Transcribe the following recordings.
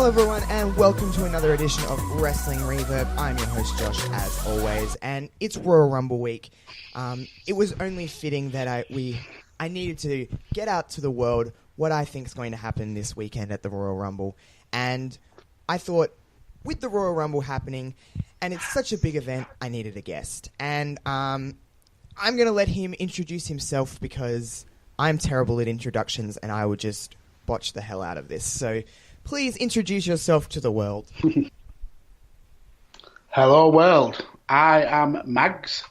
Hello everyone and welcome to another edition of Wrestling Reverb. I'm your host Josh as always, and it's Royal Rumble week. It was only fitting that I needed to get out to the world what I think is going to happen this weekend at the Royal Rumble. And I thought, with the Royal Rumble happening, and it's such a big event, I needed a guest. And I'm going to let him introduce himself because I'm terrible at introductions and I would just botch the hell out of this. So please introduce yourself to the world. Hello, world. I am Mags,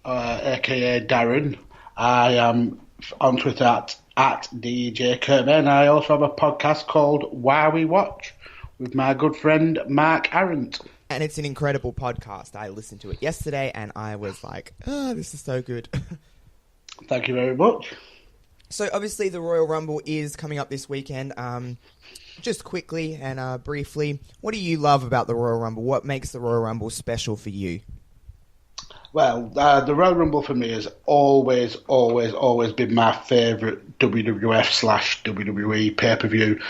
a.k.a. Darren. I am on Twitter at DJ Kurtman. I also have a podcast called Why We Watch with my good friend Mark Arendt. And it's an incredible podcast. I listened to it yesterday and I was like, oh, this is so good. Thank you very much. So obviously the Royal Rumble is coming up this weekend. Just quickly and briefly, what do you love about the Royal Rumble? What makes the Royal Rumble special for you? Well, the Royal Rumble for me has always been my favourite WWF/WWE pay-per-view.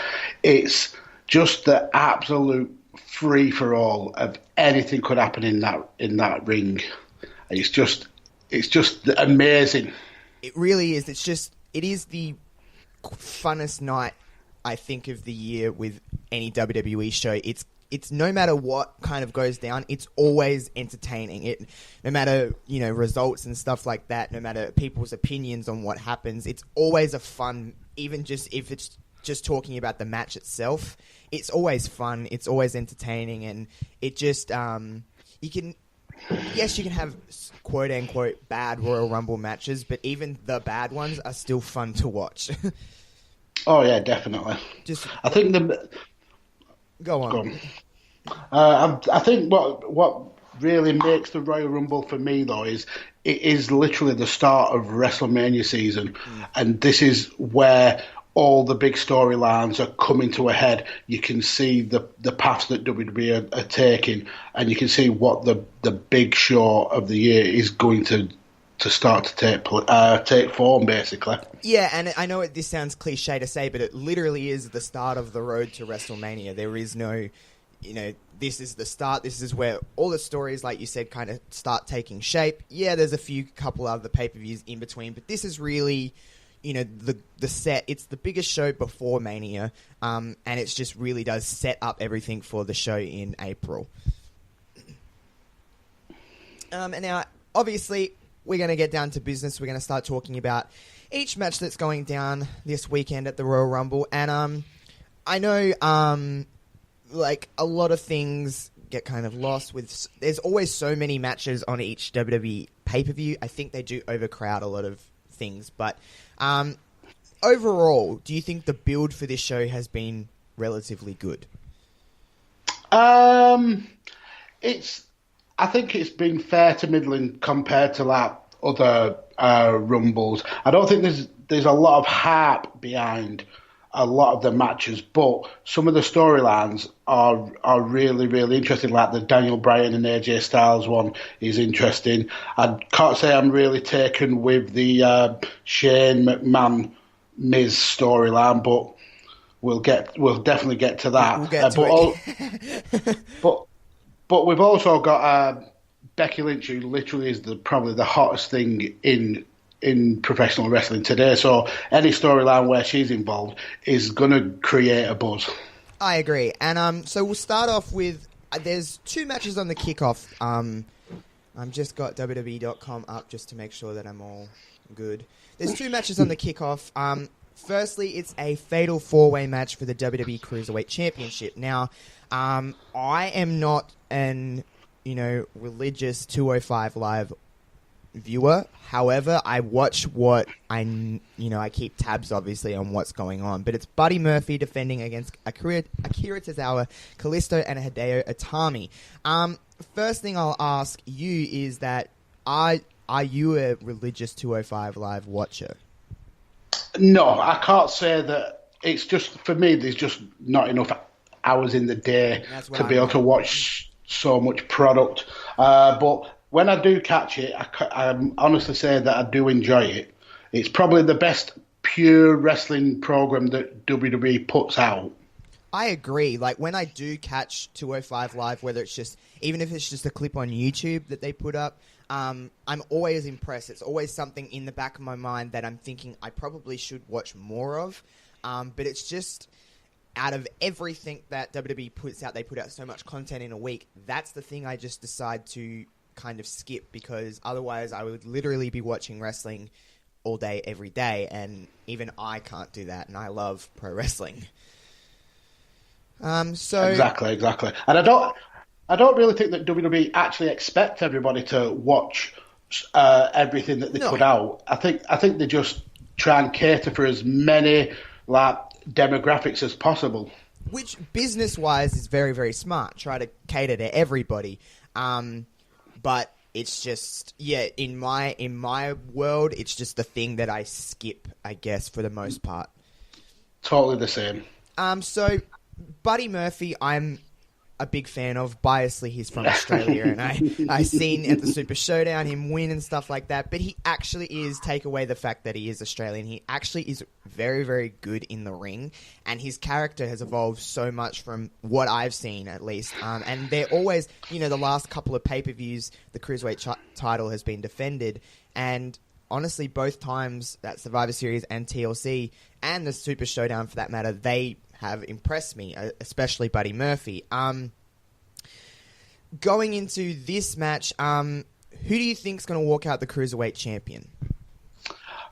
It's just the absolute free-for-all of anything could happen in that ring. It's just amazing. It really is. It is the funnest night, I think, of the year with any WWE show. It's no matter what kind of goes down, it's always entertaining. No matter, results and stuff like that, no matter people's opinions on what happens, it's always a fun, even just if it's just talking about the match itself, it's always fun, it's always entertaining, and it just, you can have quote-unquote bad Royal Rumble matches, but even the bad ones are still fun to watch. Oh, yeah, definitely. I think Go on. I think what really makes the Royal Rumble for me, though, is it is literally the start of WrestleMania season, and this is where all the big storylines are coming to a head. You can see the paths that WWE are taking, and you can see what the big show of the year is going to start to take form, basically. Yeah, and I know this sounds cliche to say, but it literally is the start of the road to WrestleMania. There is no, this is the start. This is where all the stories, like you said, kind of start taking shape. Yeah, there's a couple other pay-per-views in between, but this is really, the set. It's the biggest show before Mania, and it just really does set up everything for the show in April. And now, obviously, we're going to get down to business. We're going to start talking about each match that's going down this weekend at the Royal Rumble. And I know, a lot of things get kind of lost with. There's always so many matches on each WWE pay-per-view. I think they do overcrowd a lot of things. But overall, do you think the build for this show has been relatively good? I think it's been fair to middling compared to other Rumbles. I don't think there's a lot of hype behind a lot of the matches, but some of the storylines are really, really interesting. Like the Daniel Bryan and AJ Styles one is interesting. I can't say I'm really taken with the Shane McMahon Miz storyline, but we'll definitely get to that. We'll get to it. But we've also got Becky Lynch, who literally is probably the hottest thing in professional wrestling today. So any storyline where she's involved is going to create a buzz. I agree. And so we'll start off with, there's two matches on the kickoff. I've just got WWE.com up just to make sure that I'm all good. There's two matches on the kickoff. Firstly, it's a fatal four-way match for the WWE Cruiserweight Championship. Now, I am not an, religious 205 Live viewer. However, I watch what I keep tabs, obviously, on what's going on. But it's Buddy Murphy defending against Akira Tozawa, Kalisto, and Hideo Itami. First thing I'll ask you is that, are you a religious 205 Live watcher? No, I can't say that. It's just, for me, there's just not enough hours in the day to be able to watch so much product. But when I do catch it, I honestly say that I do enjoy it. It's probably the best pure wrestling program that WWE puts out. I agree. Like, when I do catch 205 Live, whether it's just, even if it's just a clip on YouTube that they put up, I'm always impressed. It's always something in the back of my mind that I'm thinking I probably should watch more of. But it's just, out of everything that WWE puts out, they put out so much content in a week. That's the thing I just decide to kind of skip, because otherwise I would literally be watching wrestling all day, every day. And even I can't do that. And I love pro wrestling. Exactly. And I don't really think that WWE actually expect everybody to watch everything that they put out. I think they just try and cater for as many demographics as possible. Which, business-wise, is very, very smart. Try to cater to everybody. But it's just, in my world, it's just the thing that I skip, I guess, for the most part. Totally the same. So, Buddy Murphy, I'm a big fan of. Biasly, he's from Australia, and I seen at the Super Showdown him win and stuff like that. But he actually is, take away the fact that he is Australian, he actually is very, very good in the ring, and his character has evolved so much from what I've seen, at least. And they're always, the last couple of pay-per-views, the Cruiserweight title has been defended, and honestly, both times, that Survivor Series and TLC, and the Super Showdown for that matter, they have impressed me, especially Buddy Murphy. Going into this match, who do you think's going to walk out the Cruiserweight champion?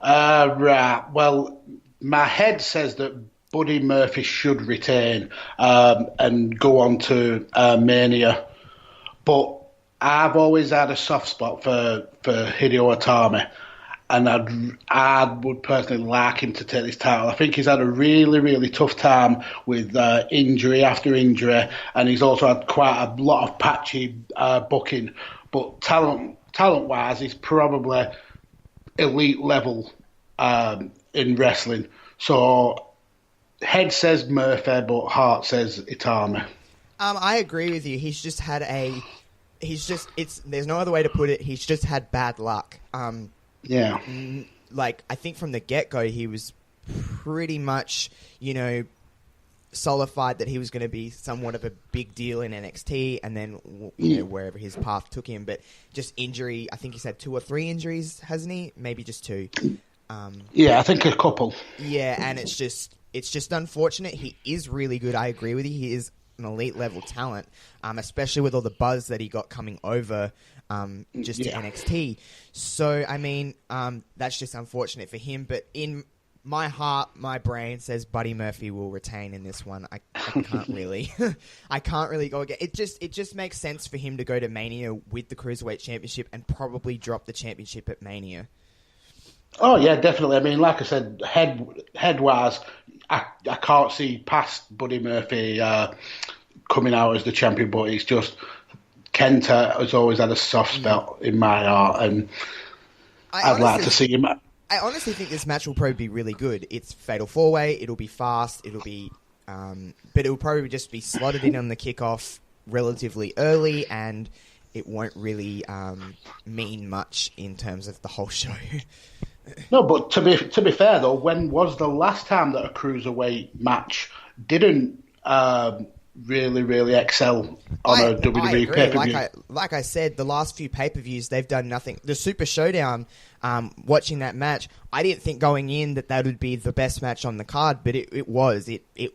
Right. Well, my head says that Buddy Murphy should retain and go on to Mania. But I've always had a soft spot for Hideo Itami. And I would personally like him to take this title. I think he's had a really, really tough time with injury after injury, and he's also had quite a lot of patchy booking. But talent-wise, he's probably elite level in wrestling. So head says Murphy, but heart says Itami. I agree with you. He's just had there's no other way to put it. He's just had bad luck. Yeah. Like, I think from the get-go, he was pretty much, solidified that he was going to be somewhat of a big deal in NXT, and then, wherever his path took him. But just injury, I think he's had 2 or 3 injuries, hasn't he? Maybe just 2. Yeah, I think a couple. Yeah, and it's just unfortunate. He is really good. I agree with you. He is an elite level talent, especially with all the buzz that he got coming over to NXT. So, I mean, that's just unfortunate for him. But in my heart, my brain says Buddy Murphy will retain in this one. I can't really, I can't really go again. It just makes sense for him to go to Mania with the Cruiserweight Championship and probably drop the championship at Mania. Oh yeah, definitely. I mean, like I said, head-wise, I can't see past Buddy Murphy coming out as the champion, but it's just Kenta has always had a soft spot in my heart, and I'd like to see him. I honestly think this match will probably be really good. It's Fatal 4-Way. It'll be fast. It'll be, but it'll probably just be slotted in on the kickoff relatively early, and it won't really mean much in terms of the whole show. No, but to be fair though, when was the last time that a cruiserweight match didn't really excel on a WWE pay-per-view? Like I said, the last few pay-per-views they've done nothing. The Super Showdown, watching that match, I didn't think going in that would be the best match on the card, but it was. It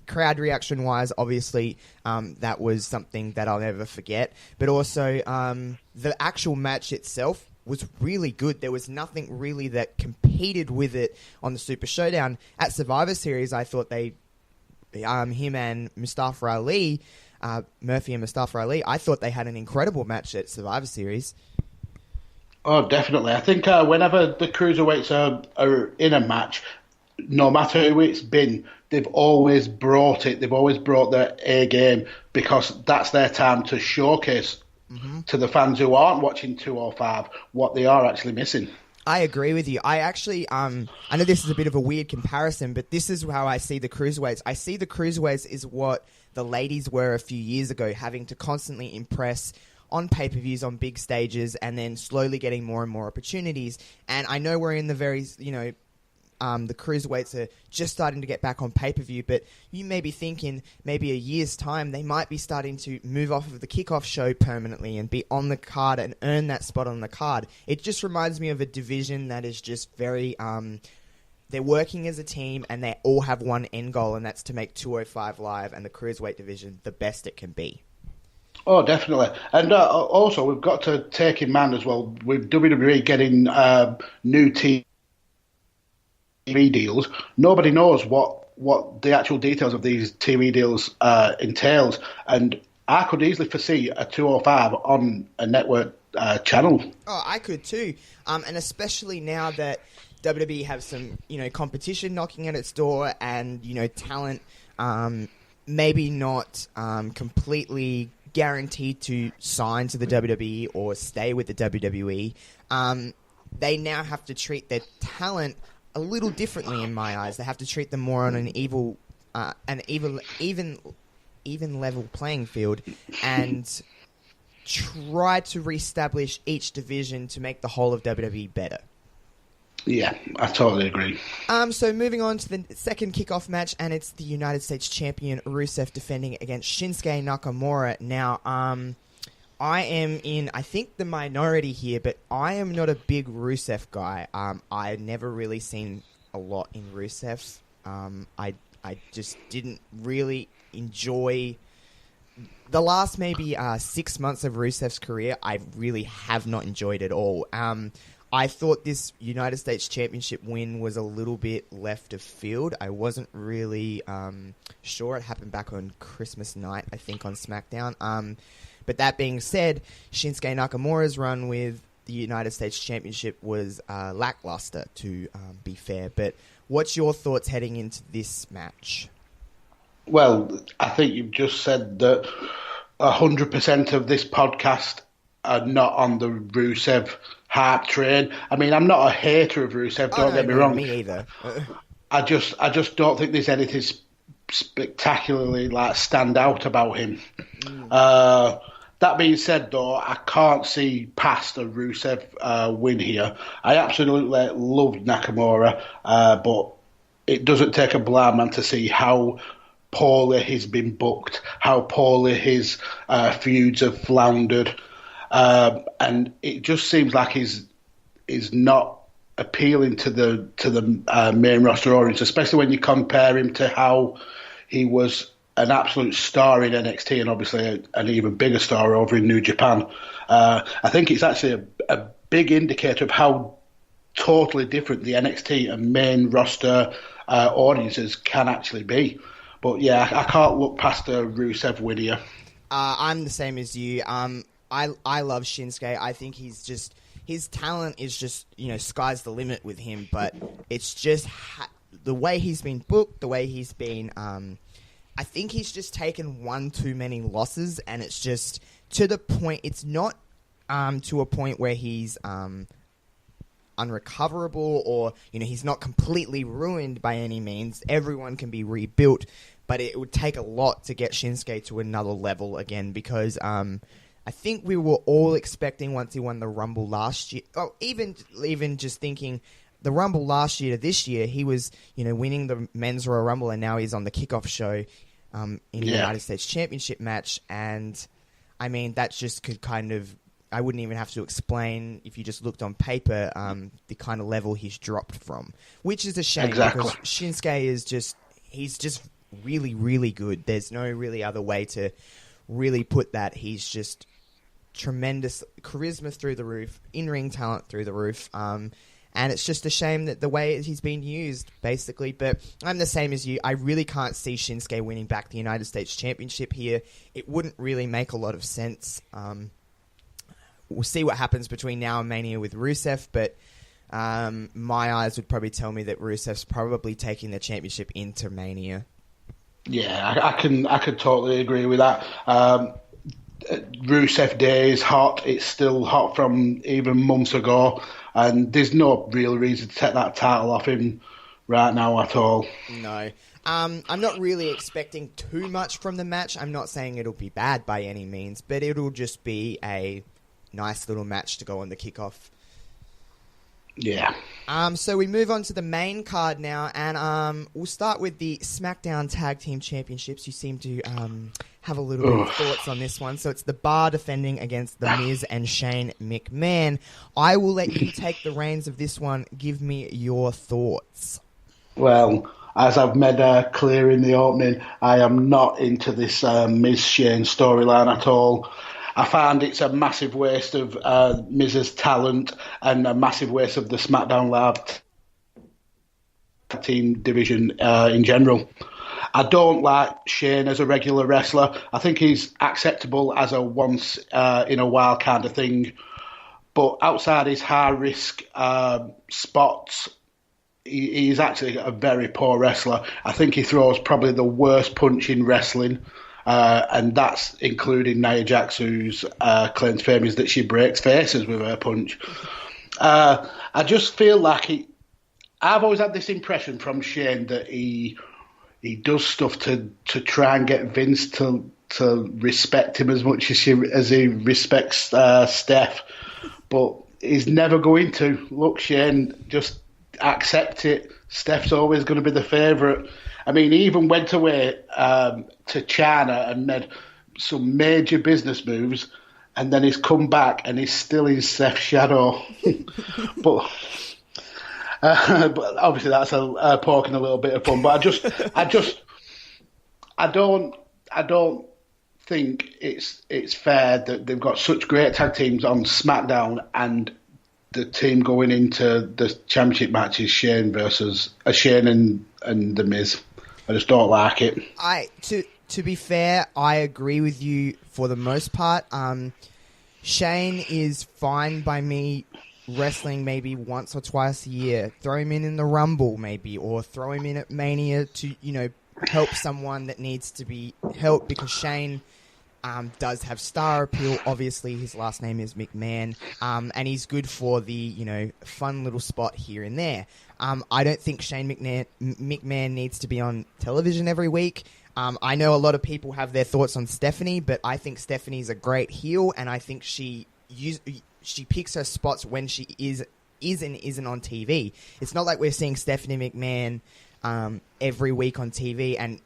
crowd reaction wise, obviously, that was something that I'll never forget. But also, the actual match itself was really good. There was nothing really that competed with it on the Super Showdown. At Survivor Series, I thought him and Mustafa Ali, Murphy and Mustafa Ali, I thought they had an incredible match at Survivor Series. Oh, definitely. I think whenever the cruiserweights are in a match, no matter who it's been, they've always brought it. They've always brought their A game, because that's their time to showcase to the fans who aren't watching 205 what they are actually missing. I agree with you. I actually, I know this is a bit of a weird comparison, but this is how I see the cruiserweights. I see the cruiserweights is what the ladies were a few years ago, having to constantly impress on pay-per-views, on big stages, and then slowly getting more and more opportunities. And I know we're in the very, the cruiserweights are just starting to get back on pay-per-view, but you may be thinking maybe a year's time they might be starting to move off of the kickoff show permanently and be on the card and earn that spot on the card. It just reminds me of a division that is just very... they're working as a team and they all have one end goal, and that's to make 205 Live and the cruiserweight division the best it can be. Oh, definitely. And also, we've got to take in mind as well, with WWE getting new TV deals, nobody knows what the actual details of these TV deals entails. And I could easily foresee a 205 on a network channel. Oh, I could too. And especially now that WWE have some, competition knocking at its door and, talent maybe not completely guaranteed to sign to the WWE or stay with the WWE. They now have to treat their talent a little differently in my eyes. They have to treat them more on an even level playing field and try to reestablish each division to make the whole of WWE better. Yeah, I totally agree. So moving on to the second kickoff match, and it's the United States champion Rusev defending against Shinsuke Nakamura. Now, I am in, I think, the minority here, but I am not a big Rusev guy. I never really seen a lot in Rusev. I just didn't really enjoy the last maybe 6 months of Rusev's career. I really have not enjoyed at all. I thought this United States Championship win was a little bit left of field. I wasn't really sure. It happened back on Christmas night, I think, on SmackDown. But that being said, Shinsuke Nakamura's run with the United States Championship was lackluster, to be fair. But what's your thoughts heading into this match? Well, I think you've just said that 100% of this podcast are not on the Rusev hype train. I mean, I'm not a hater of Rusev, don't get me wrong. Me either. I just don't think there's anything spectacularly stand out about him. That being said, though, I can't see past a Rusev win here. I absolutely loved Nakamura, but it doesn't take a blind man to see how poorly he's been booked, how poorly his feuds have floundered. And it just seems like he's not appealing to the main roster audience, especially when you compare him to how he was an absolute star in NXT and obviously an even bigger star over in New Japan. I think it's actually a big indicator of how totally different the NXT and main roster audiences can actually be. But yeah, I can't look past the Rusev win here. I'm the same as you. I love Shinsuke. I think his talent is just, sky's the limit with him, but it's just the way he's been booked, the way he's been, I think he's just taken one too many losses, and it's just to the point, it's not to a point where he's unrecoverable or, he's not completely ruined by any means. Everyone can be rebuilt, but it would take a lot to get Shinsuke to another level again because, I think we were all expecting once he won the Rumble last year, even just thinking the Rumble last year to this year, he was, winning the Men's Royal Rumble and now he's on the kickoff show in the United States Championship match. And, I mean, that just could kind of, I wouldn't even have to explain if you just looked on paper the kind of level he's dropped from, which is a shame because Shinsuke is he's just really, really good. There's no really other way to really put that. He's just tremendous charisma through the roof, in-ring talent through the roof, and it's just a shame that the way he's been used, basically. But I'm the same as you. I really can't see Shinsuke winning back the United States Championship here. It wouldn't really make a lot of sense. We'll see what happens between now and Mania with Rusev, but my eyes would probably tell me that Rusev's probably taking the championship into Mania. Yeah, I can totally agree with that. Rusev Day is hot. It's still hot from even months ago, and there's no real reason to take that title off him right now at all. No. I'm not really expecting too much from the match. I'm not saying it'll be bad by any means, but it'll just be a nice little match to go on the kickoff. Yeah. So we move on to the main card now, and we'll start with the SmackDown Tag Team Championships. You seem to have a little bit of thoughts on this one. So it's the Bar defending against The Miz and Shane McMahon. I will let you take the reins of this one. Give me your thoughts. Well, as I've made clear in the opening, I am not into this Miz Shane storyline at all. I find it's a massive waste of Miz's talent and a massive waste of the SmackDown Live team division in general. I don't like Shane as a regular wrestler. I think he's acceptable as a once in a while kind of thing. But outside his high risk spots, he's actually a very poor wrestler. I think he throws probably the worst punch in wrestling. And that's including Nia Jax, whose claim to fame is that she breaks faces with her punch. I just feel like I've always had this impression from Shane that he does stuff to try and get Vince to respect him as much as he respects Steph, but he's never going to. Look, Shane, just accept it. Steph's always going to be the favourite. I mean, he even went away to China and made some major business moves, and then he's come back and he's still in Steph's shadow. but obviously that's poking a little bit of fun. But I don't think it's fair that they've got such great tag teams on SmackDown and the team going into the championship match is Shane and The Miz. I just don't like it. To be fair, I agree with you for the most part. Shane is fine by me wrestling maybe once or twice a year. Throw him in the Rumble maybe, or throw him in at Mania to, help someone that needs to be helped, because Shane does have star appeal. Obviously, his last name is McMahon, and he's good for the, fun little spot here and there. I don't think Shane McMahon needs to be on television every week. I know a lot of people have their thoughts on Stephanie, but I think Stephanie's a great heel, and I think she picks her spots when she is and isn't on TV. It's not like we're seeing Stephanie McMahon every week on TV, and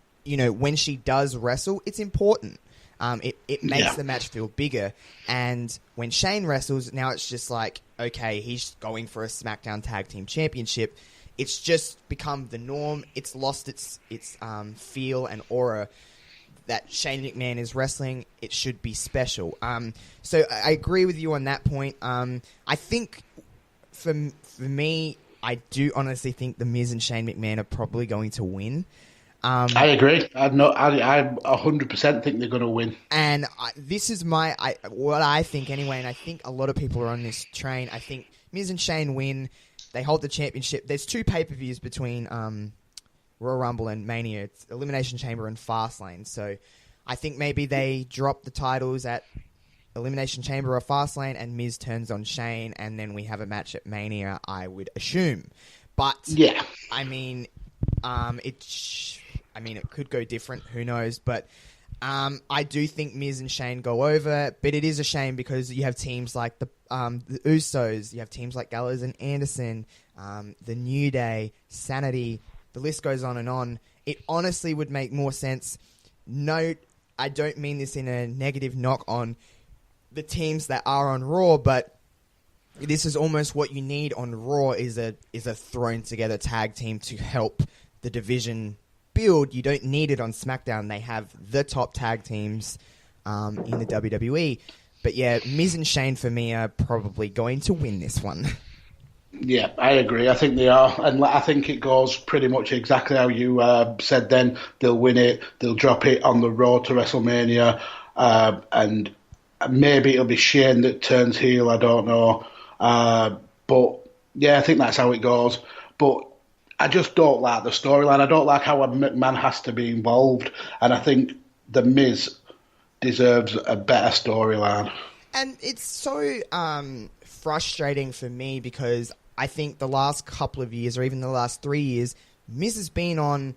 when she does wrestle, it's important. It makes the match feel bigger. And when Shane wrestles, now it's just like, okay, he's going for a SmackDown Tag Team Championship. It's just become the norm. It's lost its feel and aura that Shane McMahon is wrestling. It should be special. So I agree with you on that point. I think for me, I do honestly think The Miz and Shane McMahon are probably going to win. I agree. I 100% think they're going to win. And this is what I think anyway, and I think a lot of people are on this train. I think Miz and Shane win. They hold the championship. There's 2 pay-per-views between Royal Rumble and Mania. It's Elimination Chamber and Fastlane. So I think maybe they drop the titles at Elimination Chamber or Fastlane, and Miz turns on Shane, and then we have a match at Mania, I would assume. But, yeah, I mean, it could go different. Who knows? But I do think Miz and Shane go over. But it is a shame because you have teams like the Usos. You have teams like Gallows and Anderson, the New Day, Sanity. The list goes on and on. It honestly would make more sense. No, I don't mean this in a negative knock on the teams that are on Raw, but this is almost what you need on Raw is a thrown together tag team to help the division build. You don't need it on SmackDown. They have the top tag teams in the WWE. But yeah, Miz and Shane for me are probably going to win this one. Yeah, I agree. I think they are. And I think it goes pretty much exactly how you said then. They'll win it. They'll drop it on the road to WrestleMania. And maybe it'll be Shane that turns heel. I don't know. But yeah, I think that's how it goes. But I just don't like the storyline. I don't like how a McMahon has to be involved. And I think The Miz deserves a better storyline. And it's so frustrating for me because I think the last couple of years, or even the last 3 years, Miz has been on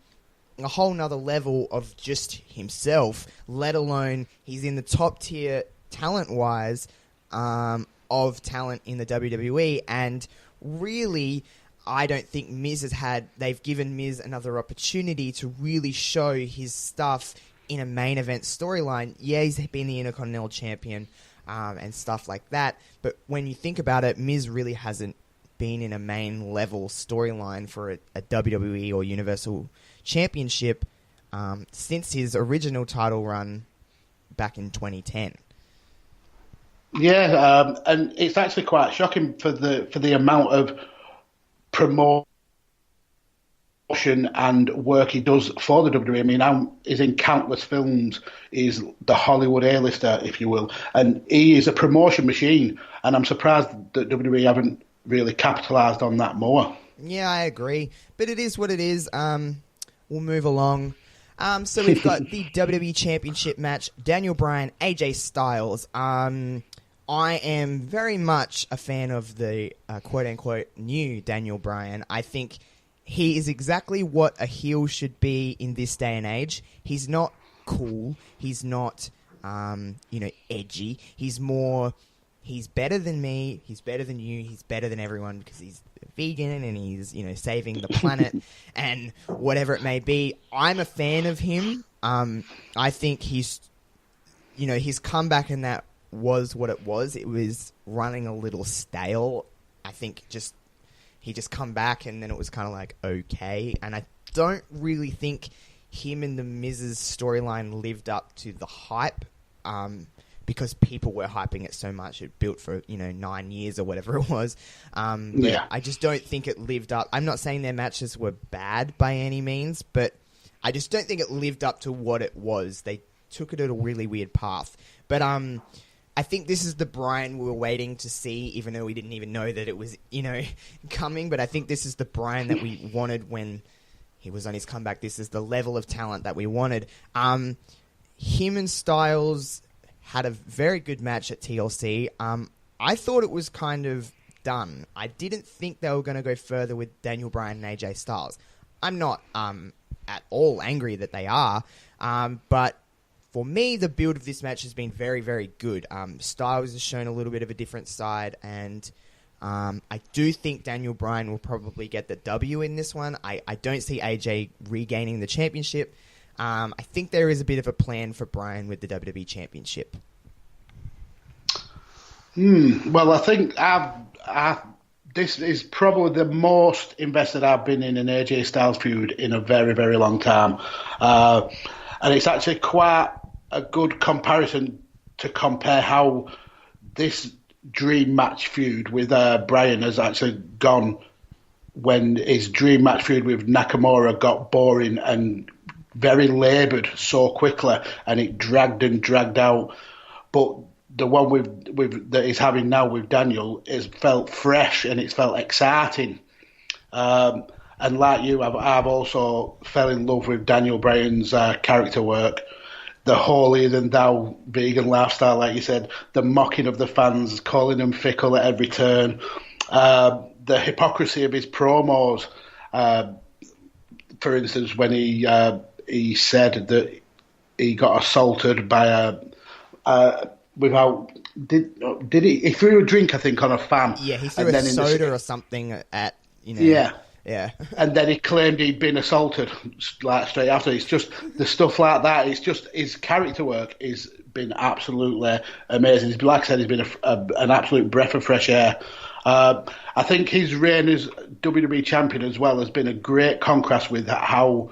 a whole nother level of just himself, let alone he's in the top tier talent-wise of talent in the WWE. And really, I don't think Miz they've given Miz another opportunity to really show his stuff in a main event storyline. Yeah, he's been the Intercontinental Champion and stuff like that, but when you think about it, Miz really hasn't been in a main level storyline for a WWE or Universal Championship since his original title run back in 2010. Yeah, and it's actually quite shocking for the amount of promotion and work he does for the WWE. I mean, he's in countless films. He's the Hollywood A-lister, if you will, and he is a promotion machine. And I'm surprised that WWE haven't really capitalised on that more. Yeah, I agree, but it is what it is. We'll move along. So we've got the WWE Championship match: Daniel Bryan, AJ Styles. I am very much a fan of the quote-unquote new Daniel Bryan. I think he is exactly what a heel should be in this day and age. He's not cool. He's not, edgy. He's better than me. He's better than you. He's better than everyone because he's vegan and he's, saving the planet and whatever it may be. I'm a fan of him. I think his comeback in that was what it was. It was running a little stale. I think he just come back and then it was kind of like, okay. And I don't really think him and the Miz's storyline lived up to the hype because people were hyping it so much. It built for, 9 years or whatever it was. Yeah. I just don't think it lived up. I'm not saying their matches were bad by any means, but I just don't think it lived up to what it was. They took it at a really weird path. But I think this is the Bryan we were waiting to see, even though we didn't even know that it was, coming. But I think this is the Bryan that we wanted when he was on his comeback. This is the level of talent that we wanted. Him and Styles had a very good match at TLC. I thought it was kind of done. I didn't think they were going to go further with Daniel Bryan and AJ Styles. I'm not at all angry that they are, but for me, the build of this match has been very, very good. Styles has shown a little bit of a different side, and I do think Daniel Bryan will probably get the W in this one. I don't see AJ regaining the championship. I think there is a bit of a plan for Bryan with the WWE Championship. Well, I think this is probably the most invested I've been in an AJ Styles feud in a very, very long time. And it's actually quite a good comparison to compare how this dream match feud with Bryan has actually gone when his dream match feud with Nakamura got boring and very laboured so quickly, and it dragged and dragged out. But the one that he's having now with Daniel is felt fresh and it's felt exciting. And like you, I've also fell in love with Daniel Bryan's character work. The holier-than-thou vegan lifestyle, like you said, the mocking of the fans, calling them fickle at every turn, the hypocrisy of his promos. For instance, when he said that he got assaulted by he threw a drink, I think, on a fan. Yeah, he threw a soda or something at, Yeah. Yeah. And then he claimed he'd been assaulted like straight after. It's just the stuff like that. It's just his character work has been absolutely amazing. Like I said, he's been an absolute breath of fresh air. I think his reign as WWE champion as well has been a great contrast with how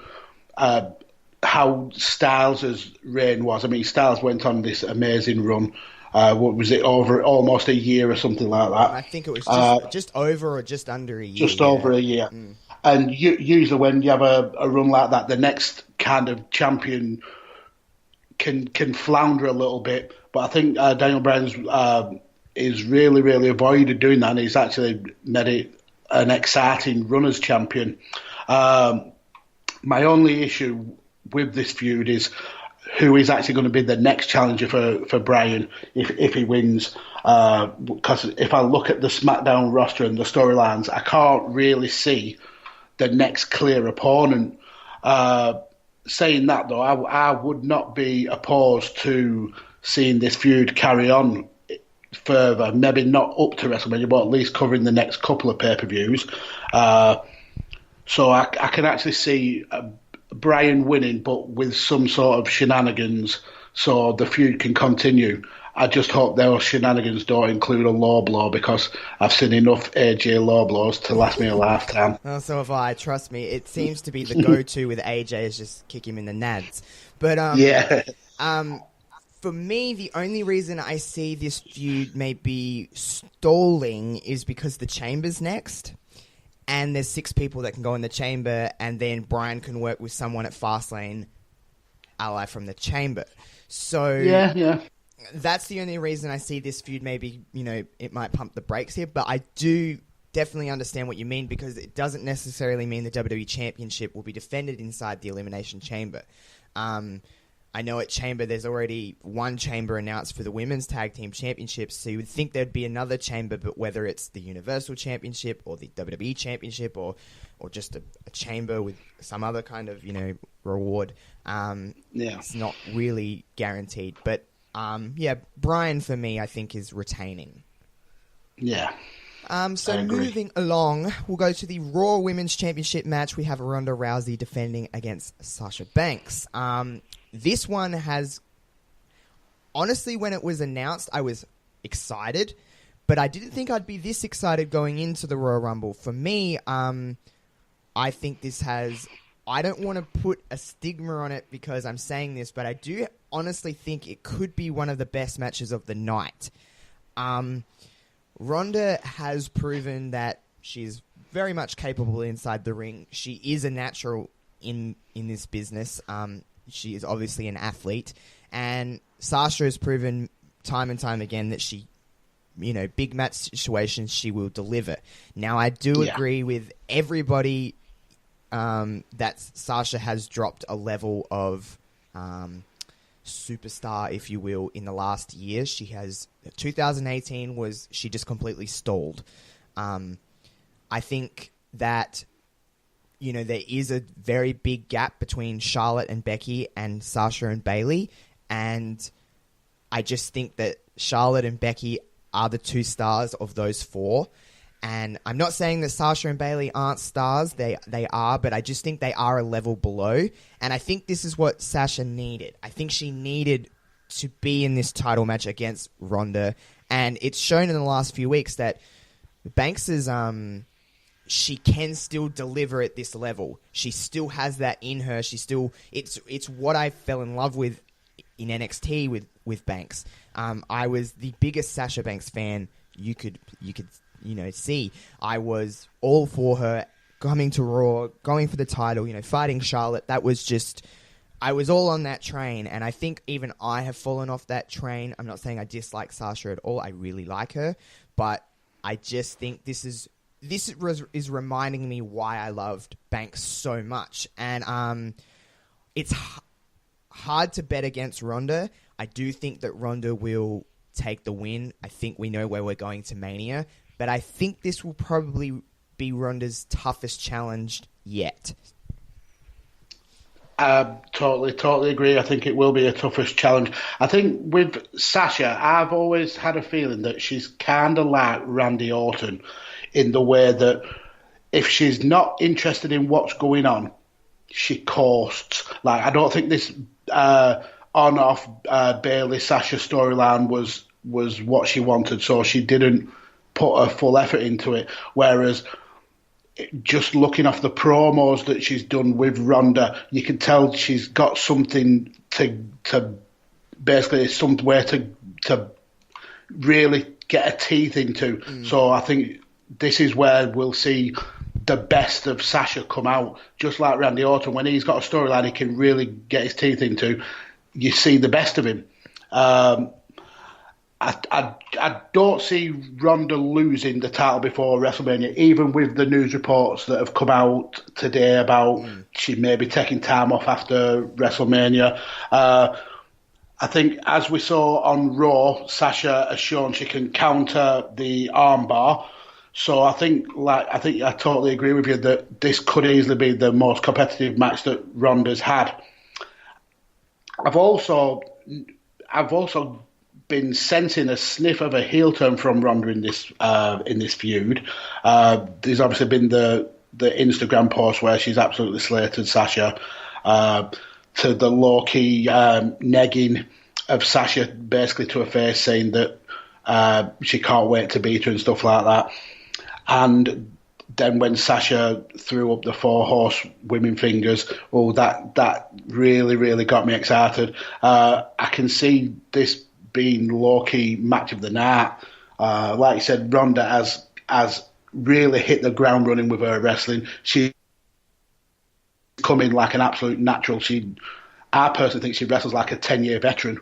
Styles' reign was. I mean, Styles went on this amazing run. What was it, over almost a year or something like that? I think it was just over or just under a year. Just over a year. And usually when you have a run like that, the next kind of champion can flounder a little bit. But I think Daniel Bryan's is really, really avoided doing that, and he's actually made it an exciting run as champion. My only issue with this feud is who is actually going to be the next challenger for Bryan if he wins. Because if I look at the SmackDown roster and the storylines, I can't really see the next clear opponent. Saying that, though, I would not be opposed to seeing this feud carry on further, maybe not up to WrestleMania, but at least covering the next couple of pay-per-views. So I can actually see Bryan winning, but with some sort of shenanigans, so the feud can continue. I just hope those shenanigans don't include a low blow, because I've seen enough AJ low blows to last me a lifetime. Oh, so have I. Trust me, it seems to be the go-to with AJ is just kick him in the nads. But yeah. For me, the only reason I see this feud maybe stalling is because the Chamber's next, and there's 6 people that can go in the Chamber, and then Bryan can work with someone at Fastlane, ally from the Chamber. So yeah. That's the only reason I see this feud. Maybe, it might pump the brakes here, but I do definitely understand what you mean, because it doesn't necessarily mean the WWE Championship will be defended inside the Elimination Chamber. I know at Chamber there's already one Chamber announced for the Women's Tag Team Championships, so you would think there'd be another Chamber, but whether it's the Universal Championship or the WWE Championship or just a Chamber with some other kind of, reward, it's not really guaranteed. But, Bryan for me, I think, is retaining. Yeah. So moving along, we'll go to the Raw Women's Championship match. We have Ronda Rousey defending against Sasha Banks. This one has... Honestly, when it was announced, I was excited, but I didn't think I'd be this excited going into the Royal Rumble. For me, I think this has... I don't want to put a stigma on it because I'm saying this, but I do honestly think it could be one of the best matches of the night. Ronda has proven that she's very much capable inside the ring. She is a natural in this business. She is obviously an athlete. And Sasha has proven time and time again that she, big match situations, she will deliver. Now, I do agree with everybody that Sasha has dropped a level of superstar, if you will, in the last year. She has... 2018 she just completely stalled. I think that, there is a very big gap between Charlotte and Becky and Sasha and Bayley, and I just think that Charlotte and Becky are the 2 stars of those 4. And I'm not saying that Sasha and Bayley aren't stars. They are, but I just think they are a level below. And I think this is what Sasha needed. I think she needed to be in this title match against Ronda. And it's shown in the last few weeks that Banks is... she can still deliver at this level. She still has that in her. It's what I fell in love with in NXT with Banks. I was the biggest Sasha Banks fan you could see. I was all for her coming to Raw, going for the title, fighting Charlotte. That was just... I was all on that train, and I think even I have fallen off that train. I'm not saying I dislike Sasha at all. I really like her, but I just think this is reminding me why I loved Banks so much. And it's hard to bet against Ronda. I do think that Ronda will take the win. I think we know where we're going to Mania, but I think this will probably be Ronda's toughest challenge yet. Totally agree. I think it will be a toughest challenge. I think with Sasha, I've always had a feeling that she's kind of like Randy Orton in the way that if she's not interested in what's going on, she coasts. Like, I don't think this on-off Bayley Sasha storyline was what she wanted, so she didn't put her full effort into it. Whereas just looking off the promos that she's done with Ronda, you can tell she's got something to basically somewhere to really get her teeth into. So I think this is where we'll see the best of Sasha come out. Just like Randy Orton, when he's got a storyline he can really get his teeth into, you see the best of him. I don't see Ronda losing the title before WrestleMania, even with the news reports that have come out today about she may be taking time off after WrestleMania. I think, as we saw on Raw, Sasha has shown she can counter the armbar. So I think I totally agree with you that this could easily be the most competitive match that Ronda's had. I've also been sensing a sniff of a heel turn from Ronda in this feud. There's obviously been the Instagram post where she's absolutely slated Sasha, to the low-key negging of Sasha basically to her face, saying that she can't wait to beat her and stuff like that. And then when Sasha threw up the 4 horse women fingers, oh, that really, really got me excited. I can see this being low-key match of the night. Like you said, Ronda has really hit the ground running with her wrestling. She's coming like an absolute natural. I personally think she wrestles like a 10-year veteran.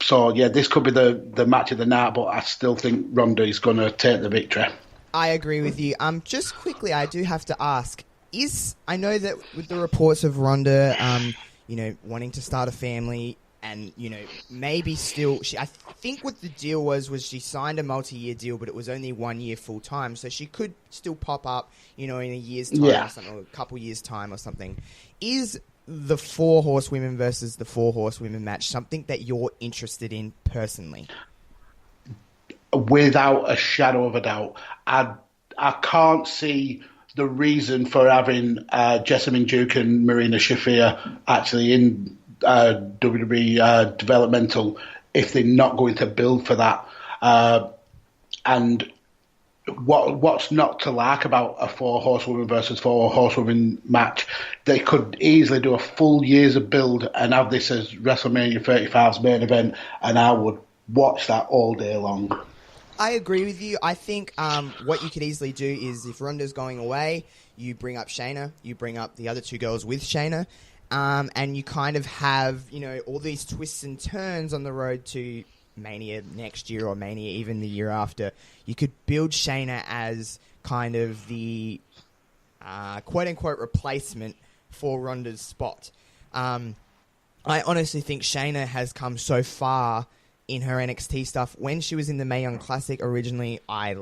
So, yeah, this could be the match of the night, but I still think Ronda is going to take the victory. I agree with you. Just quickly, I do have to ask, I know that with the reports of Ronda, wanting to start a family and, maybe still, I think what the deal was she signed a multi-year deal, but it was only 1 year full-time, so she could still pop up, in a year's time or something, or a couple years' time or something. Is the 4 horsewomen versus the 4 horsewomen match something that you're interested in personally? Without a shadow of a doubt. I can't see the reason for having Jessamine Duke and Marina Shafir actually in WWE developmental if they're not going to build for that. And what's not to like about a 4 horsewoman versus 4 horsewoman match? They could easily do a full years of build and have this as WrestleMania 35's main event, and I would watch that all day long. I agree with you. I think what you could easily do is if Ronda's going away, you bring up Shayna, you bring up the other 2 girls with Shayna, and you kind of have, all these twists and turns on the road to Mania next year or Mania even the year after. You could build Shayna as kind of the quote-unquote replacement for Ronda's spot. I honestly think Shayna has come so far in her NXT stuff. When she was in the Mae Young Classic originally, I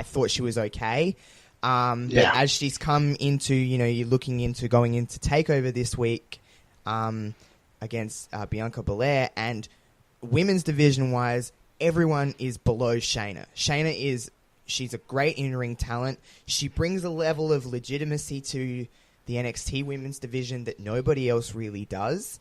thought she was okay. But as she's come into, you're looking into going into TakeOver this week against Bianca Belair, and women's division-wise, everyone is below Shayna. She's a great in-ring talent. She brings a level of legitimacy to the NXT women's division that nobody else really does.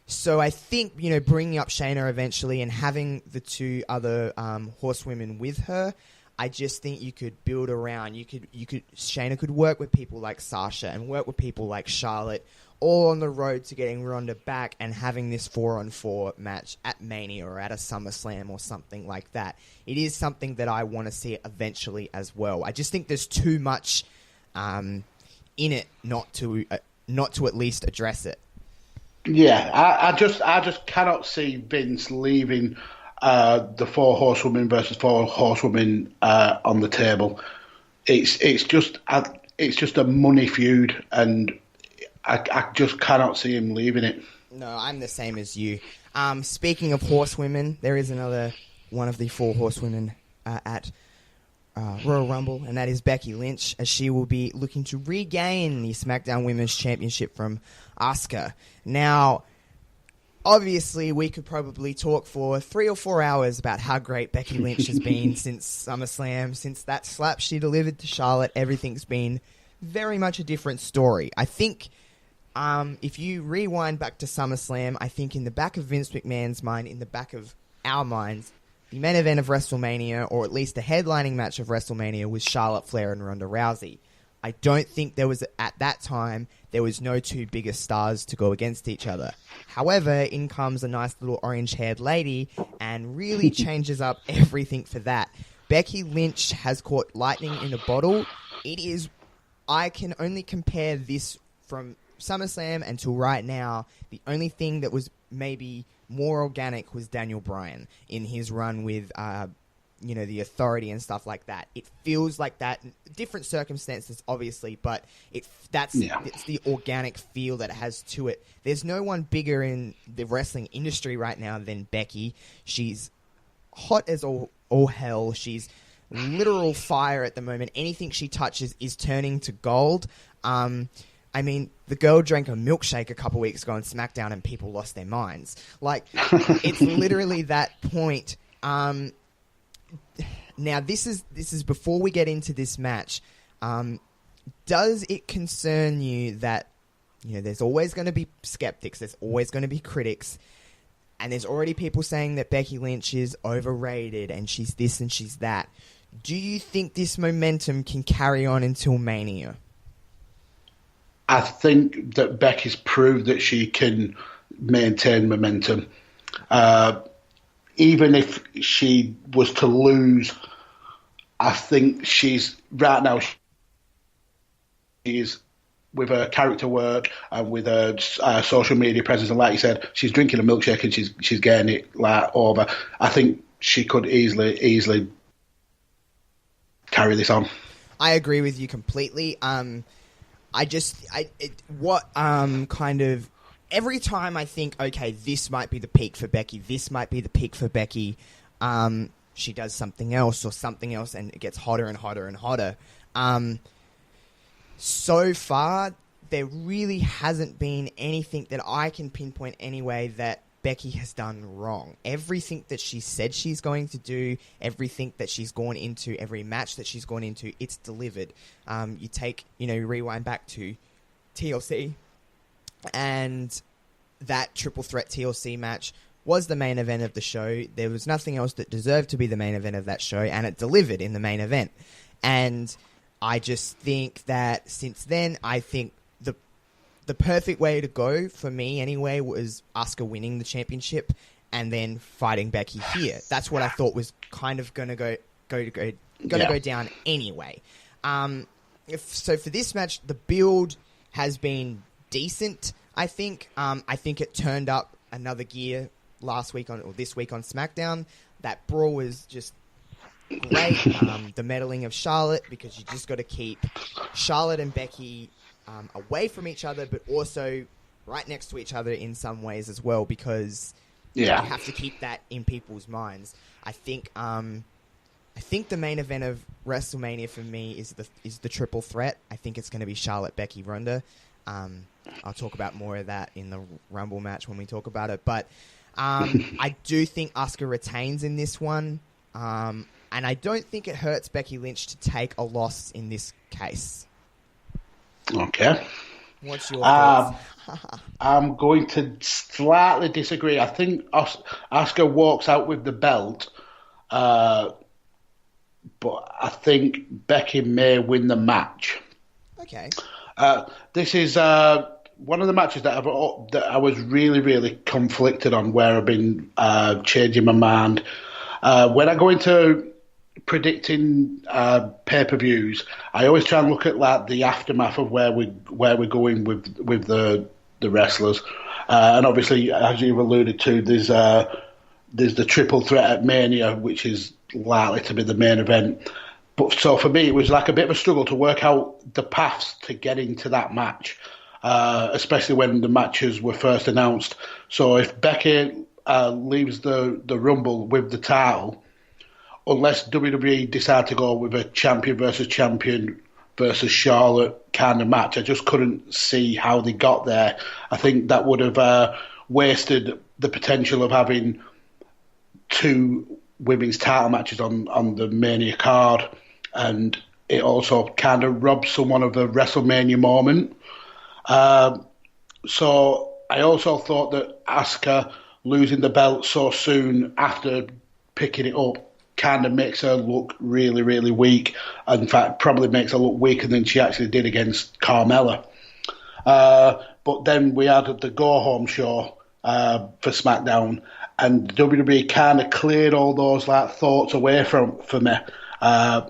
So I think, bringing up Shayna eventually and having the 2 other horsewomen with her, I just think you could build around. Shayna could work with people like Sasha and work with people like Charlotte, all on the road to getting Ronda back and having this 4-on-4 match at Mania or at a SummerSlam or something like that. It is something that I want to see eventually as well. I just think there's too much in it not to at least address it. Yeah, I just cannot see Vince leaving the 4 horsewomen versus 4 horsewomen on the table. It's just a money feud, and I just cannot see him leaving it. No, I'm the same as you. Speaking of horsewomen, there is another one of the 4 horsewomen at Royal Rumble, and that is Becky Lynch, as she will be looking to regain the SmackDown Women's Championship from Asuka. Now, obviously, we could probably talk for 3 or 4 hours about how great Becky Lynch has been since SummerSlam, since that slap she delivered to Charlotte. Everything's been very much a different story. I think if you rewind back to SummerSlam, I think in the back of Vince McMahon's mind, in the back of our minds, the main event of WrestleMania, or at least the headlining match of WrestleMania, was Charlotte Flair and Ronda Rousey. I don't think at that time, there was no 2 bigger stars to go against each other. However, in comes a nice little orange-haired lady and really changes up everything for that. Becky Lynch has caught lightning in a bottle. I can only compare this from SummerSlam until right now. The only thing that was maybe more organic was Daniel Bryan in his run with the Authority and stuff like that. It feels like that. Different circumstances, obviously, but it's the organic feel that it has to it. There's no one bigger in the wrestling industry right now than Becky. She's hot as all hell. She's literal fire at the moment. Anything she touches is turning to gold. I mean, the girl drank a milkshake a couple weeks ago on SmackDown and people lost their minds. Like, it's literally that point. Now, this is before we get into this match. Does it concern you that, there's always going to be skeptics, there's always going to be critics, and there's already people saying that Becky Lynch is overrated and she's this and she's that. Do you think this momentum can carry on until Mania? I think that Becky's proved that she can maintain momentum. Even if she was to lose, I think she's right now. She's with her character work and with her social media presence, and like you said, she's drinking a milkshake and she's getting it over. I think she could easily carry this on. I agree with you completely. Every time I think, okay, this might be the peak for Becky, she does something else and it gets hotter and hotter and hotter. So far, there really hasn't been anything that I can pinpoint anyway that Becky has done wrong. Everything that she said she's going to do, everything that she's gone into, every match that she's gone into, it's delivered. Rewind back to TLC, and that triple threat TLC match was the main event of the show. There was nothing else that deserved to be the main event of that show, and it delivered in the main event. And I just think that since then, I think the perfect way to go, for me anyway, was Asuka winning the championship and then fighting Becky here. That's what I thought was kind of going to go down anyway. So for this match, the build has been decent, I think. I think it turned up another gear this week on SmackDown. That brawl was just great. The meddling of Charlotte, because you just got to keep Charlotte and Becky away from each other, but also right next to each other in some ways as well, because you have to keep that in people's minds. I think the main event of WrestleMania for me is the triple threat. I think it's going to be Charlotte, Becky, Ronda. I'll talk about more of that in the Rumble match when we talk about it. But I do think Asuka retains in this one. And I don't think it hurts Becky Lynch to take a loss in this case. Okay. What's your thoughts? I'm going to slightly disagree. I think Asuka walks out with the belt, but I think Becky may win the match. Okay. This is one of the matches that I was really, really conflicted on, where I've been changing my mind. When I go into predicting pay-per-views, I always try and look at the aftermath of where we're going with the wrestlers, and obviously, as you've alluded to, there's the triple threat at Mania, which is likely to be the main event. But so for me, it was like a bit of a struggle to work out the paths to getting to that match, especially when the matches were first announced. So if Becky leaves the Rumble with the title, unless WWE decide to go with a champion versus Charlotte kind of match, I just couldn't see how they got there. I think that would have wasted the potential of having two women's title matches on the Mania card, and it also kind of robbed someone of the WrestleMania moment. So I also thought that Asuka losing the belt so soon after picking it up kind of makes her look really, really weak. In fact, probably makes her look weaker than she actually did against Carmella. But then we had the go-home show for SmackDown, and WWE kind of cleared all those thoughts away from me.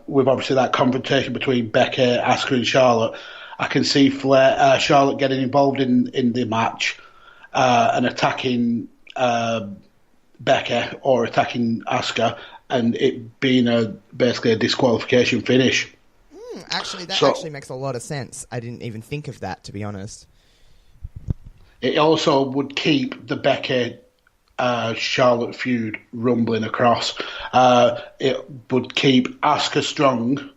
With obviously that confrontation between Becky, Asuka, and Charlotte, I can see Charlotte getting involved in the match and attacking Becky or attacking Asuka, and it being basically a disqualification finish. Actually, that actually makes a lot of sense. I didn't even think of that, to be honest. It also would keep the Becky Charlotte feud rumbling across. It would keep Asuka strong,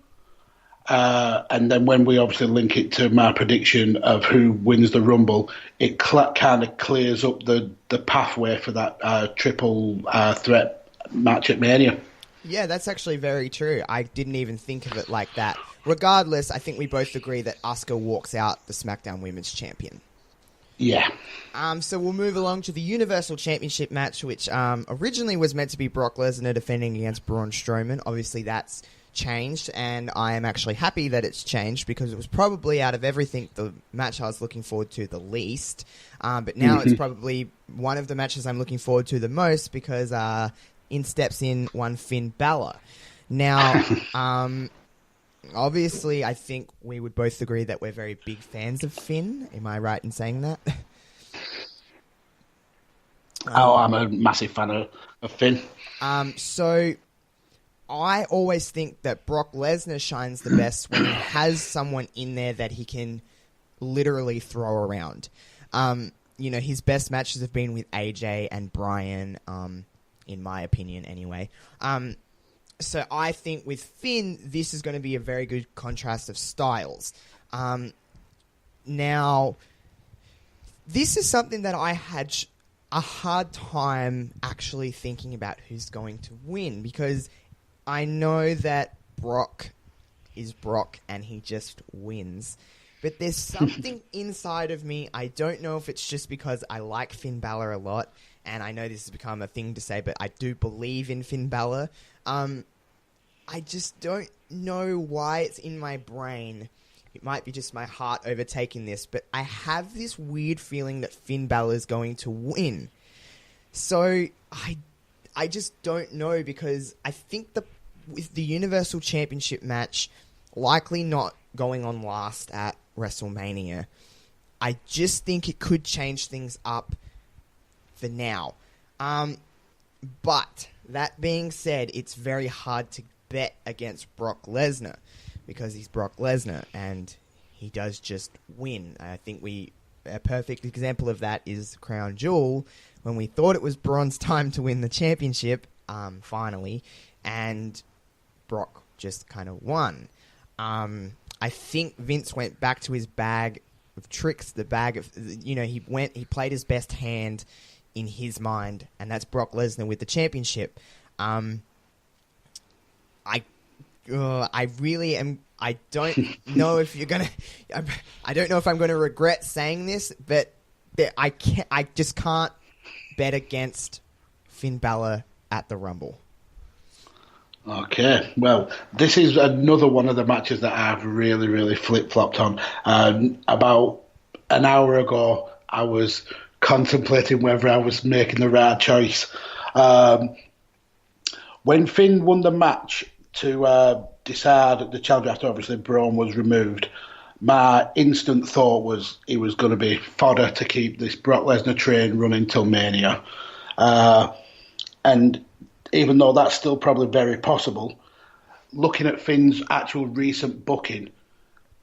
And then when we obviously link it to my prediction of who wins the Rumble, it kind of clears up the pathway for that triple threat match at Mania. Yeah, that's actually very true. I didn't even think of it like that. Regardless, I think we both agree that Asuka walks out the SmackDown Women's Champion. Yeah. So we'll move along to the Universal Championship match, which originally was meant to be Brock Lesnar defending against Braun Strowman. Obviously, that's changed, and I am actually happy that it's changed because it was probably, out of everything, the match I was looking forward to the least. But now it's probably one of the matches I'm looking forward to the most because in steps in one Finn Balor. Now, obviously, I think we would both agree that we're very big fans of Finn. Am I right in saying that? I'm a massive fan of Finn. So I always think that Brock Lesnar shines the best when he has someone in there that he can literally throw around. His best matches have been with AJ and Bryan, in my opinion anyway. So I think with Finn, this is going to be a very good contrast of styles. Now, this is something that I had a hard time actually thinking about who's going to win, because I know that Brock is Brock and he just wins. But there's something inside of me, I don't know if it's just because I like Finn Balor a lot, and I know this has become a thing to say, but I do believe in Finn Balor. I just don't know why it's in my brain. It might be just my heart overtaking this, but I have this weird feeling that Finn Balor is going to win. So I just don't know, because I think with the Universal Championship match likely not going on last at WrestleMania, I just think it could change things up for now. But that being said, it's very hard to bet against Brock Lesnar because he's Brock Lesnar and he does just win. I think a perfect example of that is Crown Jewel, when we thought it was Braun's time to win the championship, finally, and Brock just kind of won. I think Vince went back to his bag of tricks, the bag of, he played his best hand in his mind, and that's Brock Lesnar with the championship. I really am. I don't know if you're gonna. I don't know if I'm going to regret saying this, but I can't. I just can't bet against Finn Balor at the Rumble. Okay, well, this is another one of the matches that I've really, really flip-flopped on. About an hour ago, I was contemplating whether I was making the right choice. When Finn won the match to decide the challenger after obviously Braun was removed, my instant thought was he was going to be fodder to keep this Brock Lesnar train running till Mania. And even though that's still probably very possible, looking at Finn's actual recent booking,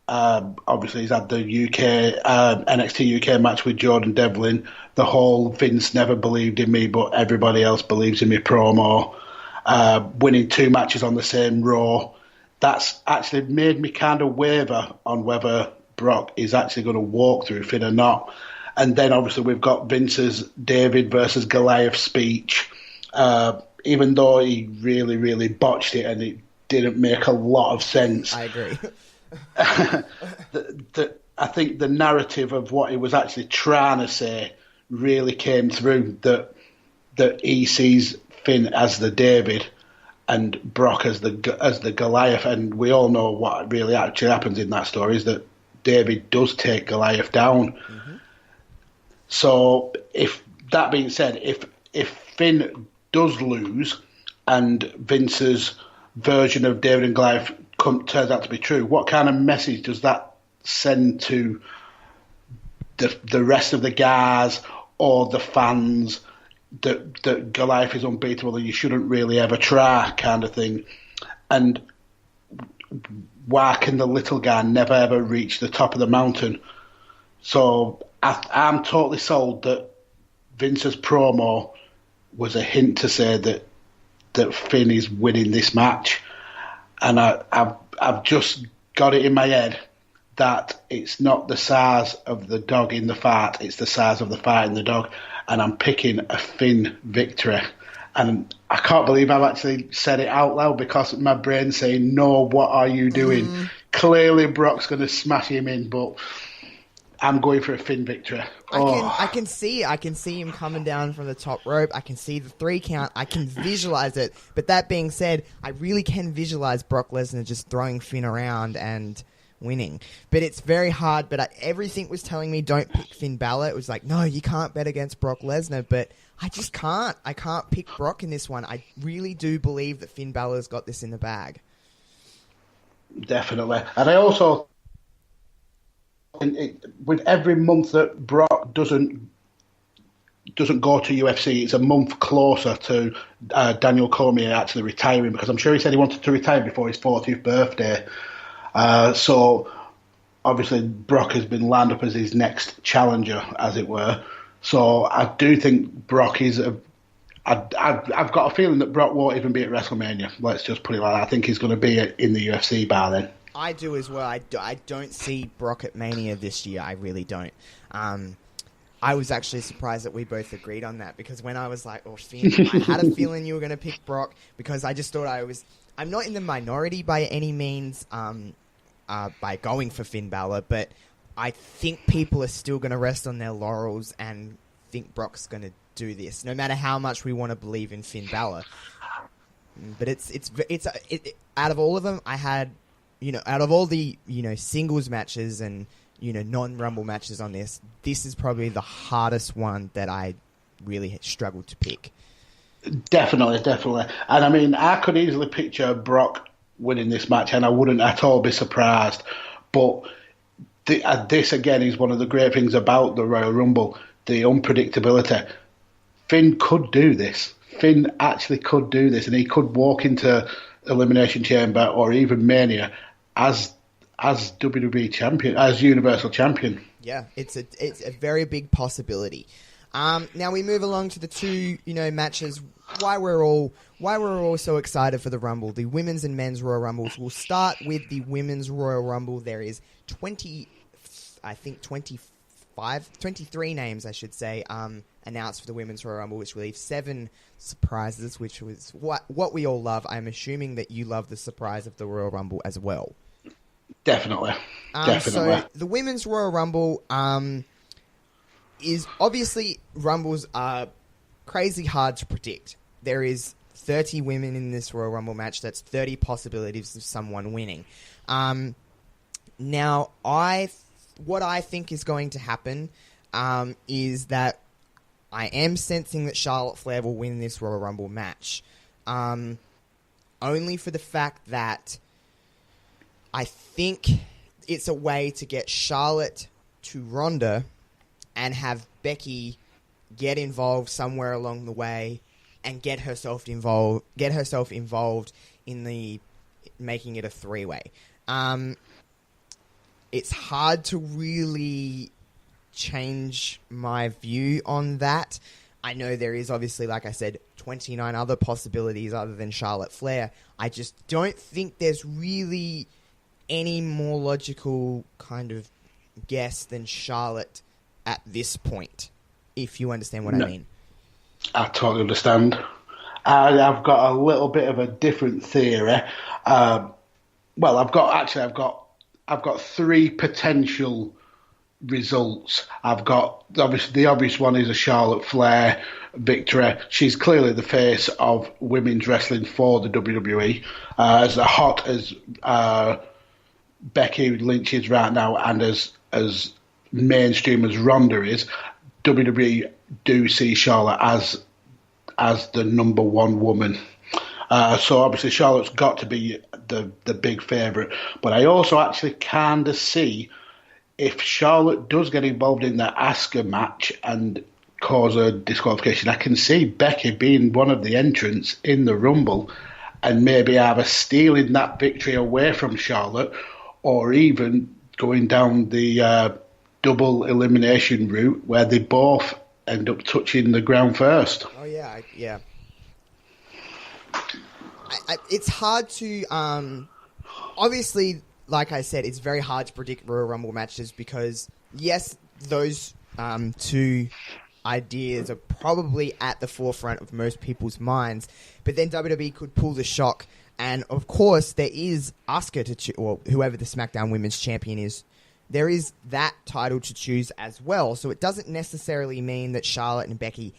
obviously he's had the NXT UK match with Jordan Devlin, the whole Vince never believed in me but everybody else believes in me promo, winning 2 matches on the same Raw. That's actually made me kind of waver on whether Brock is actually going to walk through Finn or not. And then obviously we've got Vince's David versus Goliath speech. Even though he really, really botched it and it didn't make a lot of sense. I agree. I think the narrative of what he was actually trying to say really came through, that he sees Finn as the David and Brock as the Goliath, and we all know what really actually happens in that story is that David does take Goliath down. Mm-hmm. So, if that being said, if Finn does lose and Vince's version of David and Goliath turns out to be true, what kind of message does that send to the rest of the guys or the fans that Goliath is unbeatable and you shouldn't really ever try, kind of thing? And why can the little guy never ever reach the top of the mountain? So I'm totally sold that Vince's promo was a hint to say that Finn is winning this match, and I've just got it in my head that it's not the size of the dog in the fart, it's the size of the fart in the dog. And I'm picking a Finn victory. And I can't believe I've actually said it out loud because my brain's saying, no, what are you doing? Clearly Brock's going to smash him in, but I'm going for a Finn victory. I can see him coming down from the top rope. I can see the 3 count. I can visualize it. But that being said, I really can visualize Brock Lesnar just throwing Finn around and winning. But it's very hard. But everything was telling me don't pick Finn Balor. It was like, no, you can't bet against Brock Lesnar. But I just can't. I can't pick Brock in this one. I really do believe that Finn Balor's got this in the bag. Definitely. And I also, with every month that Brock doesn't go to UFC, it's a month closer to Daniel Cormier actually retiring, because I'm sure he said he wanted to retire before his 40th birthday. So obviously Brock has been lined up as his next challenger, as it were. So I do think Brock is I've got a feeling that Brock won't even be at WrestleMania. Let's just put it like that. I think he's going to be in the UFC by then. I do as well. I don't see Brock at Mania this year. I really don't. I was actually surprised that we both agreed on that, because when I was like, oh, Finn, I had a feeling you were going to pick Brock, because I just thought I'm not in the minority by any means by going for Finn Balor, but I think people are still going to rest on their laurels and think Brock's going to do this, no matter how much we want to believe in Finn Balor. But it's out of all of them, I had, out of all the, singles matches and, non-Rumble matches on this is probably the hardest one that I really struggled to pick. Definitely. And I mean, I could easily picture Brock winning this match and I wouldn't at all be surprised. But this, again, is one of the great things about the Royal Rumble, the unpredictability. Finn could do this. Finn actually could do this, and he could walk into Elimination Chamber or even Mania as WWE champion, as Universal Champion. Yeah, it's a very big possibility. Now we move along to the two matches. Why we're all so excited for the Rumble, the women's and men's Royal Rumbles. We'll start with the women's Royal Rumble. There is 23 names, I should say, announced for the women's Royal Rumble, which will leave 7 surprises, which was what we all love. I'm assuming that you love the surprise of the Royal Rumble as well. Definitely. So the women's Royal Rumble is obviously, Rumbles are crazy hard to predict. There is 30 women in this Royal Rumble match. That's 30 possibilities of someone winning. Now, what I think is going to happen is that I am sensing that Charlotte Flair will win this Royal Rumble match. Only for the fact that I think it's a way to get Charlotte to Ronda and have Becky get involved somewhere along the way and get herself involved in the making it a 3-way. It's hard to really change my view on that. I know there is obviously, like I said, 29 other possibilities other than Charlotte Flair. I just don't think there's really any more logical kind of guess than Charlotte at this point, if you understand what I mean. I totally understand. I've got a little bit of a different theory. I've got 3 potential results. I've got the obvious one is a Charlotte Flair victory. She's clearly the face of women's wrestling for the WWE. As hot as Becky Lynch is right now, and as mainstream as Ronda is, WWE do see Charlotte as the number one woman. So obviously Charlotte's got to be the big favourite. But I also actually kind of see, if Charlotte does get involved in the Asuka match and cause a disqualification, I can see Becky being one of the entrants in the Rumble and maybe either stealing that victory away from Charlotte or even going down the double elimination route where they both end up touching the ground first. Oh, yeah, yeah. It's hard to... obviously, like I said, it's very hard to predict Royal Rumble matches because, yes, those two ideas are probably at the forefront of most people's minds, but then WWE could pull the shock, and of course there is Asuka or whoever the SmackDown Women's Champion is. There is that title to choose as well, so it doesn't necessarily mean that Charlotte and Becky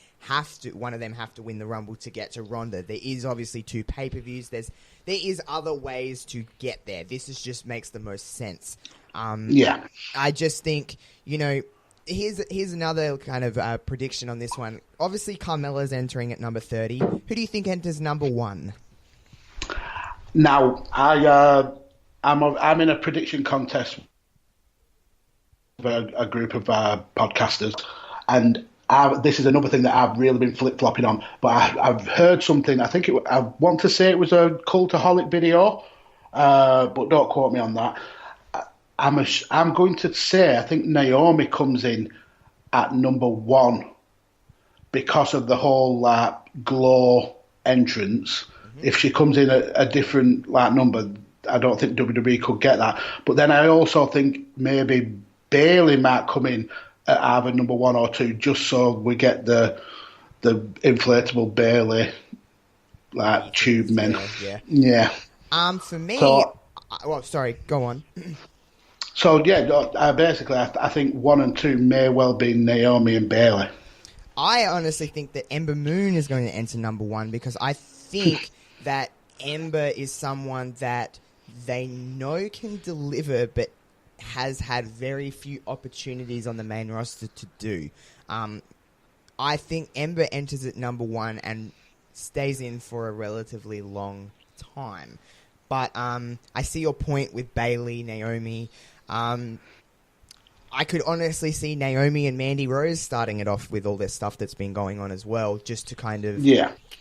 one of them have to win the Rumble to get to Ronda. There is obviously 2 pay-per-views. There is other ways to get there. This just makes the most sense. I just think, here's another kind of prediction on this one. Obviously, Carmella's entering at number 30. Who do you think enters number 1? Now, I'm in a prediction contest with a group of podcasters, and this is another thing that I've really been flip-flopping on, but I've heard something, I want to say it was a Cultaholic video, but don't quote me on that. I'm going to say I think Naomi comes in at number 1 because of the whole Glow entrance. Mm-hmm. If she comes in at a different number, I don't think WWE could get that. But then I also think maybe Bayley might come in at either number 1 or 2, just so we get the inflatable Bayley tube men. Yeah. For me, sorry, go on. So yeah, basically, I think 1 and 2 may well be Naomi and Bayley. I honestly think that Ember Moon is going to enter number 1 because I think that Ember is someone that they know can deliver, but has had very few opportunities on the main roster to do. I think Ember enters at number 1 and stays in for a relatively long time. But I see your point with Bayley, Naomi. I could honestly see Naomi and Mandy Rose starting it off with all this stuff that's been going on as well, just to kind of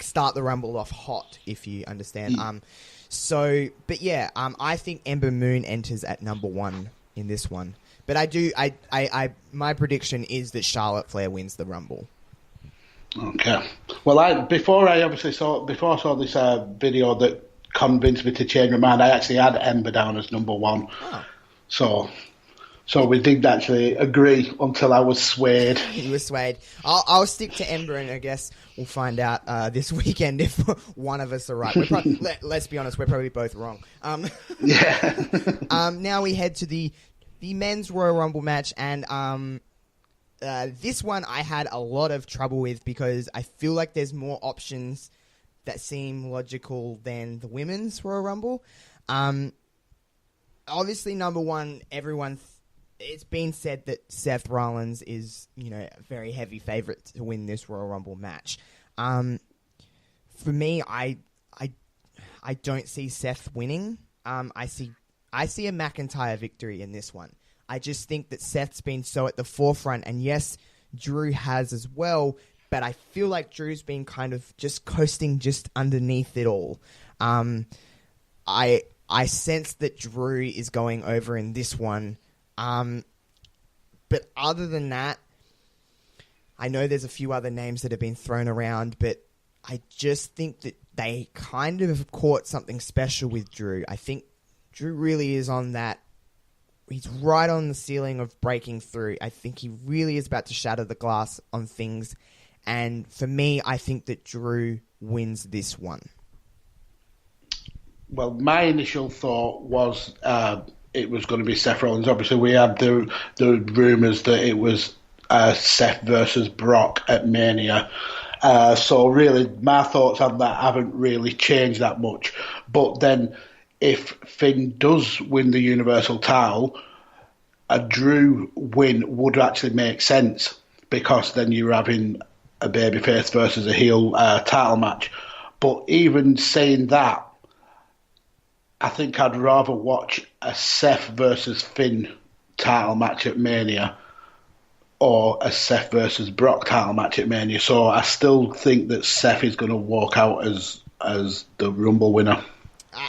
start the Rumble off hot, if you understand. I think Ember Moon enters at number 1 in this one. But my prediction is that Charlotte Flair wins the Rumble. Okay. Well, before I saw this video that convinced me to change my mind, I actually had Ember down as number 1. Oh. So we did actually agree until I was swayed. You were swayed. I'll stick to Ember, and I guess we'll find out this weekend if one of us are right. Let's be honest, we're probably both wrong. Now we head to the men's Royal Rumble match, and this one I had a lot of trouble with because I feel like there's more options that seem logical than the women's Royal Rumble. Obviously, number 1, it's been said that Seth Rollins is, a very heavy favorite to win this Royal Rumble match. For me, I don't see Seth winning. I see a McIntyre victory in this one. I just think that Seth's been so at the forefront, and yes, Drew has as well, but I feel like Drew's been kind of just coasting just underneath it all. I sense that Drew is going over in this one. But other than that, I know there's a few other names that have been thrown around, but I just think that they kind of have caught something special with Drew. I think Drew really is on that. He's right on the ceiling of breaking through. I think he really is about to shatter the glass on things. And for me, I think that Drew wins this one. Well, my initial thought was it was going to be Seth Rollins. Obviously, we had the rumours that it was Seth versus Brock at Mania. So really, my thoughts on that haven't really changed that much. But then, if Finn does win the Universal title, a Drew win would actually make sense because then you're having a babyface versus a heel title match. But even saying that, I think I'd rather watch a Seth versus Finn title match at Mania or a Seth versus Brock title match at Mania. So I still think that Seth is going to walk out as the Rumble winner.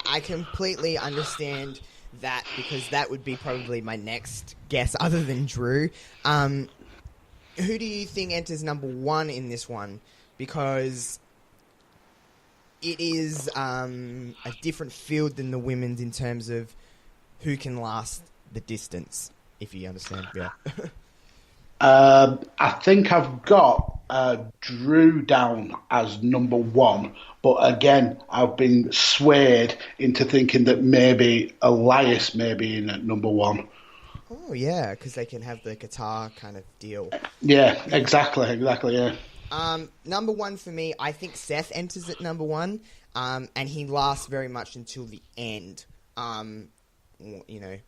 I completely understand that because that would be probably my next guess other than Drew. Who do you think enters number 1 in this one? Because it is a different field than the women's in terms of who can last the distance, if you understand. Yeah. I think I've got Drew down as number one, but again, I've been swayed into thinking that maybe Elias may be in at number one. Oh yeah, because they can have the Qatar kind of deal. Yeah, exactly, yeah. Number one for me, I think Seth enters at number one, and he lasts very much until the end.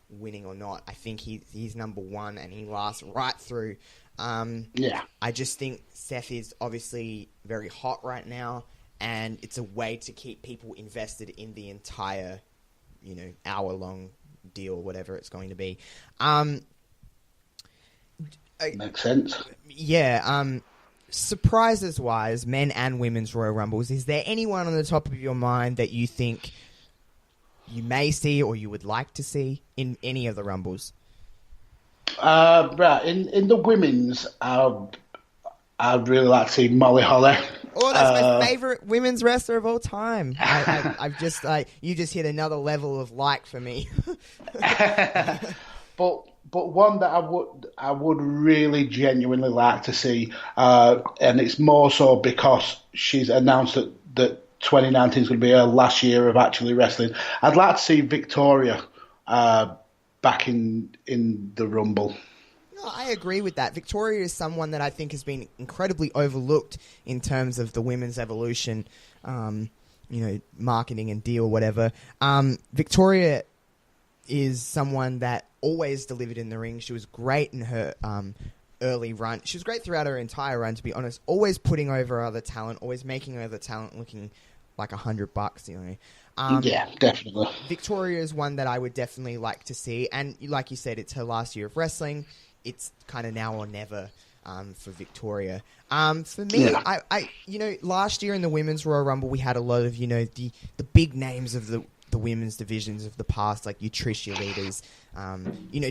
Winning or not, I think he's number one, and he lasts right through. I just think Seth is obviously very hot right now, and it's a way to keep people invested in the entire, hour-long deal, whatever it's going to be. Makes sense. Yeah. Surprises-wise, men and women's Royal Rumbles, is there anyone on the top of your mind that you think you may see or you would like to see in any of the Rumbles? Right, in the women's, I'd really like to see Molly Holly. Oh, that's my favorite women's wrestler of all time. I've just you just hit another level of like for me. But one that I would really genuinely like to see, and it's more so because she's announced that 2019 is going to be her last year of actually wrestling. I'd like to see Victoria back in the Rumble. No, I agree with that. Victoria is someone that I think has been incredibly overlooked in terms of the women's evolution, marketing and deal, whatever. Victoria is someone that always delivered in the ring. She was great in her early run. She was great throughout her entire run, to be honest. Always putting over other talent, always making other talent looking like $100, Yeah, definitely. Victoria is one that I would definitely like to see. And like you said, it's her last year of wrestling. It's kind of now or never for Victoria. For me, yeah. I last year in the Women's Royal Rumble, we had a lot of, the big names of the women's divisions of the past, like your Trish, your leaders,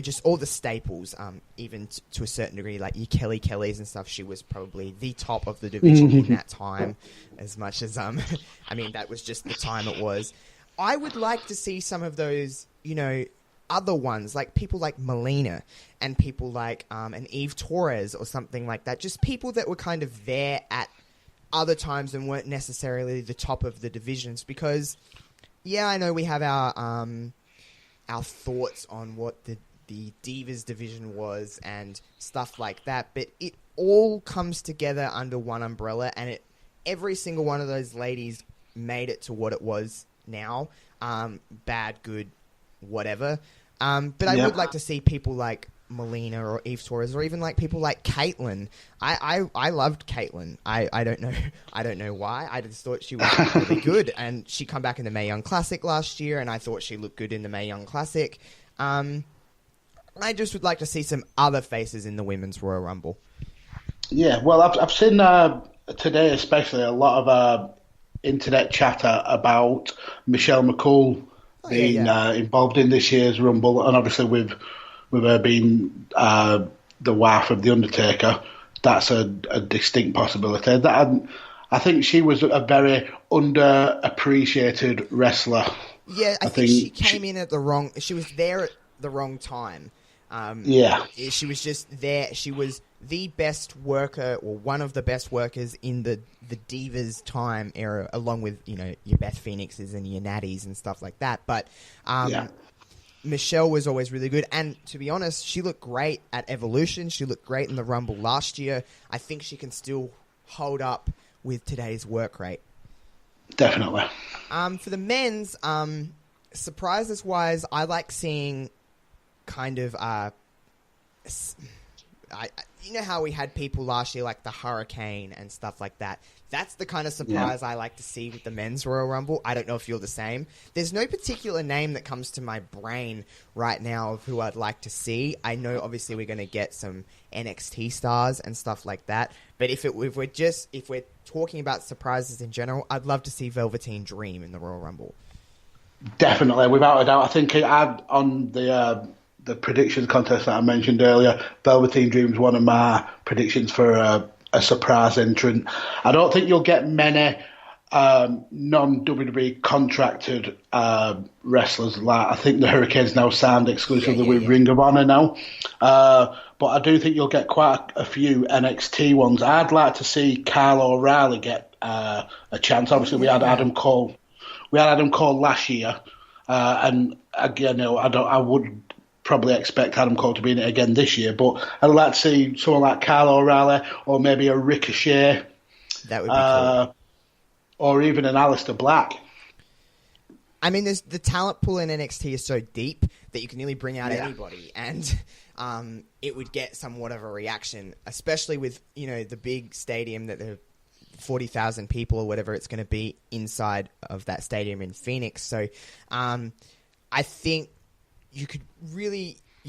just all the staples, even to a certain degree, like your Kellys and stuff. She was probably the top of the division in that time, as much as, that was just the time it was. I would like to see some of those, other ones, like people like Melina and people like an Eve Torres or something like that. Just people that were kind of there at other times and weren't necessarily the top of the divisions, because... Yeah, I know we have our thoughts on what the Divas division was and stuff like that, but it all comes together under one umbrella, and every single one of those ladies made it to what it was now. Bad, good, whatever. But I would like to see people like Melina or Eve Torres, or even like people like Caitlyn. I loved Caitlyn. I don't know why. I just thought she was really good, and she come back in the Mae Young Classic last year, and I thought she looked good in the Mae Young Classic. I just would like to see some other faces in the Women's Royal Rumble. Yeah, well, I've seen today especially a lot of internet chatter about Michelle McCool being involved in this year's Rumble, and obviously with her being the wife of The Undertaker, that's a distinct possibility. I think she was a very underappreciated wrestler. Yeah, I think she came in at she was there at the wrong time. She was just there. She was the best worker, or one of the best workers in the Divas time era, along with, your Beth Phoenixes and your Natties and stuff like that. But, Michelle was always really good, and to be honest, she looked great at Evolution. She looked great in the Rumble last year. I think she can still hold up with today's work rate. Definitely. For the men's, surprises-wise, I like seeing kind of... you know how we had people last year like the Hurricane and stuff like that? That's the kind of surprise I like to see with the men's Royal Rumble. I don't know if you're the same. There's no particular name that comes to my brain right now of who I'd like to see. I know obviously we're going to get some NXT stars and stuff like that, but if we're talking about surprises in general, I'd love to see Velveteen Dream in the Royal Rumble. Definitely, without a doubt. I think on the predictions contest that I mentioned earlier, Velveteen Dream is one of my predictions for a surprise entrant. I don't think you'll get many non-WWE contracted wrestlers. Like I think the Hurricanes now signed exclusively with Ring of Honor now. But I do think you'll get quite a few NXT ones. I'd like to see Kyle O'Reilly get a chance. Obviously, we had Adam Cole. We had Adam Cole last year, and again, I would probably expect Adam Cole to be in it again this year. But I'd like to see someone like Kyle O'Reilly or maybe a Ricochet. That would be cool. Or even an Aleister Black. I mean, the talent pool in NXT is so deep that you can nearly bring out anybody, and it would get somewhat of a reaction, especially with the big stadium that the 40,000 people or whatever it's going to be inside of that stadium in Phoenix. So, I think you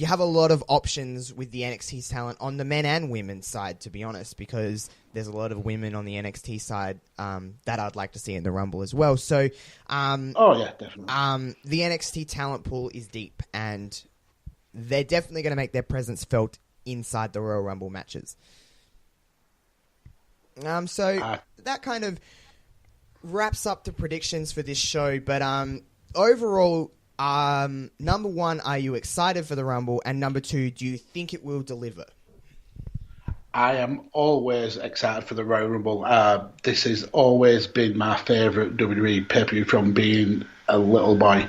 have a lot of options with the NXT talent on the men and women's side, to be honest, because there's a lot of women on the NXT side that I'd like to see in the Rumble as well. So, definitely. The NXT talent pool is deep, and they're definitely going to make their presence felt inside the Royal Rumble matches. So that kind of wraps up the predictions for this show. But overall, number one, are you excited for the Rumble? And number two, do you think it will deliver? I am always excited for the Royal Rumble. This has always been my favourite WWE pay-per-view from being a little boy.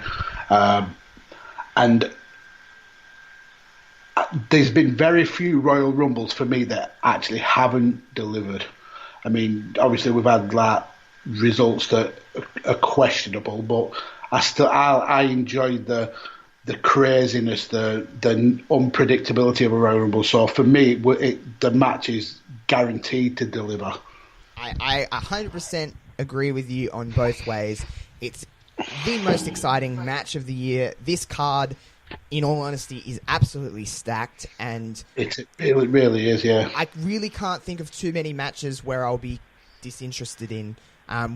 And there's been very few Royal Rumbles for me that actually haven't delivered. I mean, obviously we've had results that are questionable, but I enjoyed the craziness, the unpredictability of a Royal Rumble. So for me, the match is guaranteed to deliver. I 100% agree with you on both ways. It's the most exciting match of the year. This card, in all honesty, is absolutely stacked, and it really is. Yeah, I really can't think of too many matches where I'll be disinterested in.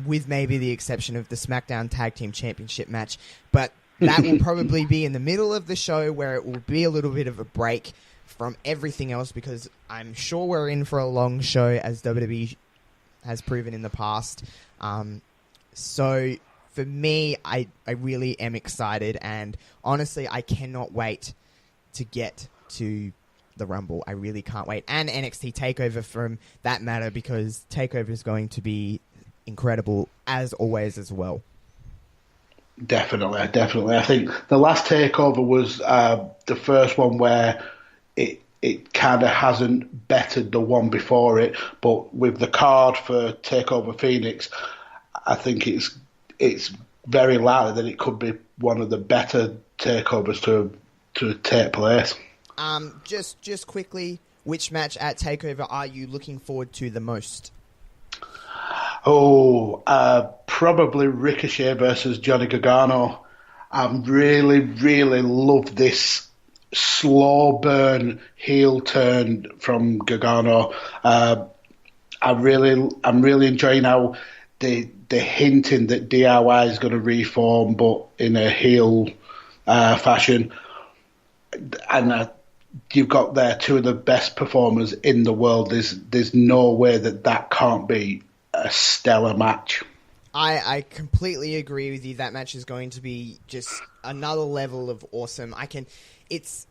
With maybe the exception of the SmackDown Tag Team Championship match. But that will probably be in the middle of the show where it will be a little bit of a break from everything else, because I'm sure we're in for a long show, as WWE has proven in the past. So for me, I really am excited, and honestly, I cannot wait to get to the Rumble. I really can't wait. And NXT TakeOver from that matter, because TakeOver is going to be incredible as always as well. Definitely. I think the last takeover was the first one where it kind of hasn't bettered the one before it, but with the card for Takeover Phoenix, I think it's very likely that it could be one of the better takeovers to take place. Just quickly, which match at Takeover are you looking forward to the most? Probably Ricochet versus Johnny Gargano. I really, really love this slow burn heel turn from Gargano. I'm really enjoying how the hinting that DIY is going to reform, but in a heel fashion. And you've got there two of the best performers in the world. There's no way that can't be a stellar match. I completely agree with you. That match is going to be just another level of awesome. It's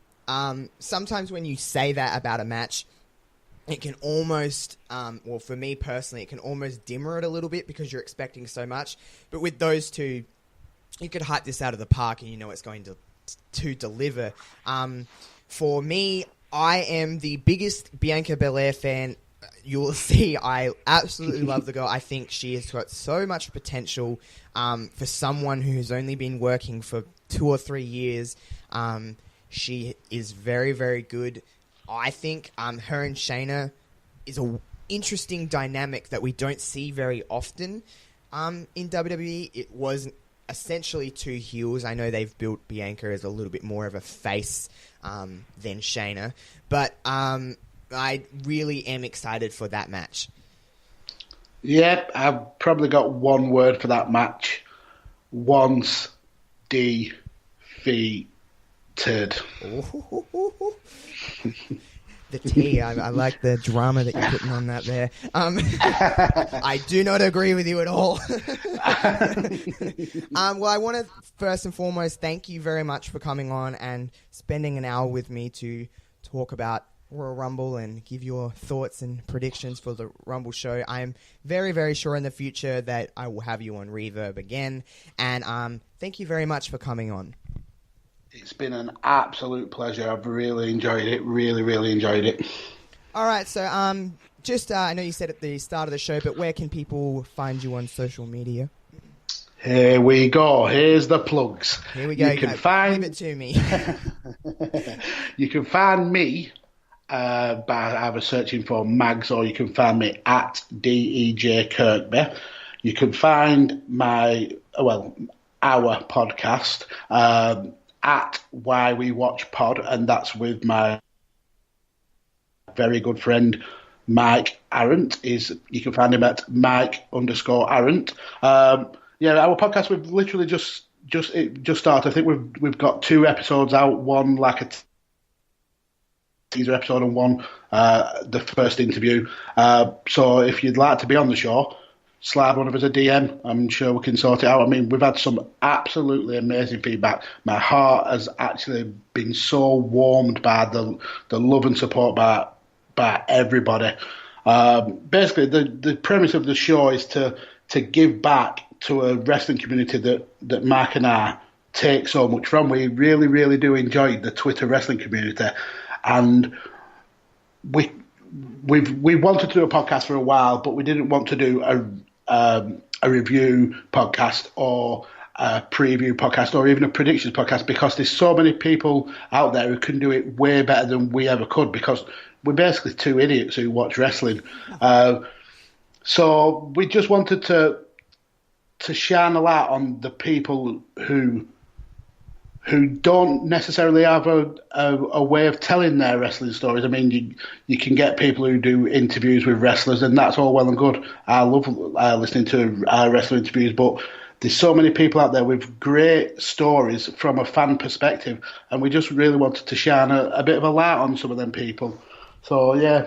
sometimes when you say that about a match, it can almost, for me personally, it can almost dimmer it a little bit because you're expecting so much. But with those two, you could hype this out of the park and you know it's going to deliver. For me, I am the biggest Bianca Belair fan. You will see I absolutely love the girl. I think she has got so much potential for someone who's only been working for 2 or 3 years. She is very, very good. I think her and Shayna is an interesting dynamic that we don't see very often in WWE. It was essentially two heels. I know they've built Bianca as a little bit more of a face than Shayna, but I really am excited for that match. Yep, I've probably got one word for that match. Once defeated. The tea. I like the drama that you're putting on that there. I do not agree with you at all. Well, I want to first and foremost thank you very much for coming on and spending an hour with me to talk about Royal Rumble and give your thoughts and predictions for the Rumble show. I'm very, very sure in the future that I will have you on Reverb again. And thank you very much for coming on. It's been an absolute pleasure. I've really enjoyed it. Really, really enjoyed it. All right. So just I know you said at the start of the show, but where can people find you on social media? Here we go. Here's the plugs. Here we go. You can find... Give it to me. You can find me by either searching for Mags, or you can find me at DEJ Kirkby. You can find our podcast at Why We Watch Pod, and that's with my very good friend Mike Arendt. You can find him at Mike_Arendt. Our podcast, we've literally just started. I think we've got 2 episodes out, one like a teaser episode and one the first interview. So if you'd like to be on the show, slide one of us a DM. I'm sure we can sort it out. I mean, we've had some absolutely amazing feedback. My heart has actually been so warmed by the love and support by everybody. Basically, the premise of the show is to give back to a wrestling community that Mark and I take so much from. We really, really do enjoy the Twitter wrestling community, and we wanted to do a podcast for a while, but we didn't want to do a review podcast or a preview podcast or even a predictions podcast, because there's so many people out there who can do it way better than we ever could, because we're basically 2 idiots who watch wrestling. So we just wanted to shine a light on the people who don't necessarily have a way of telling their wrestling stories. I mean, you can get people who do interviews with wrestlers, and that's all well and good. I love listening to wrestling interviews, but there's so many people out there with great stories from a fan perspective, and we just really wanted to shine a bit of a light on some of them people. So, yeah,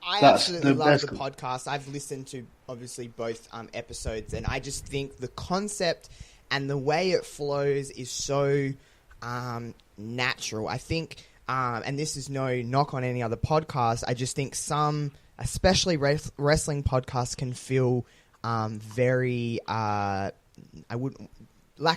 I absolutely love the podcast. I've listened to, obviously, both episodes, and I just think the concept and the way it flows is so natural. I think, and this is no knock on any other podcast, I just think some, especially wrestling podcasts, can feel very, lack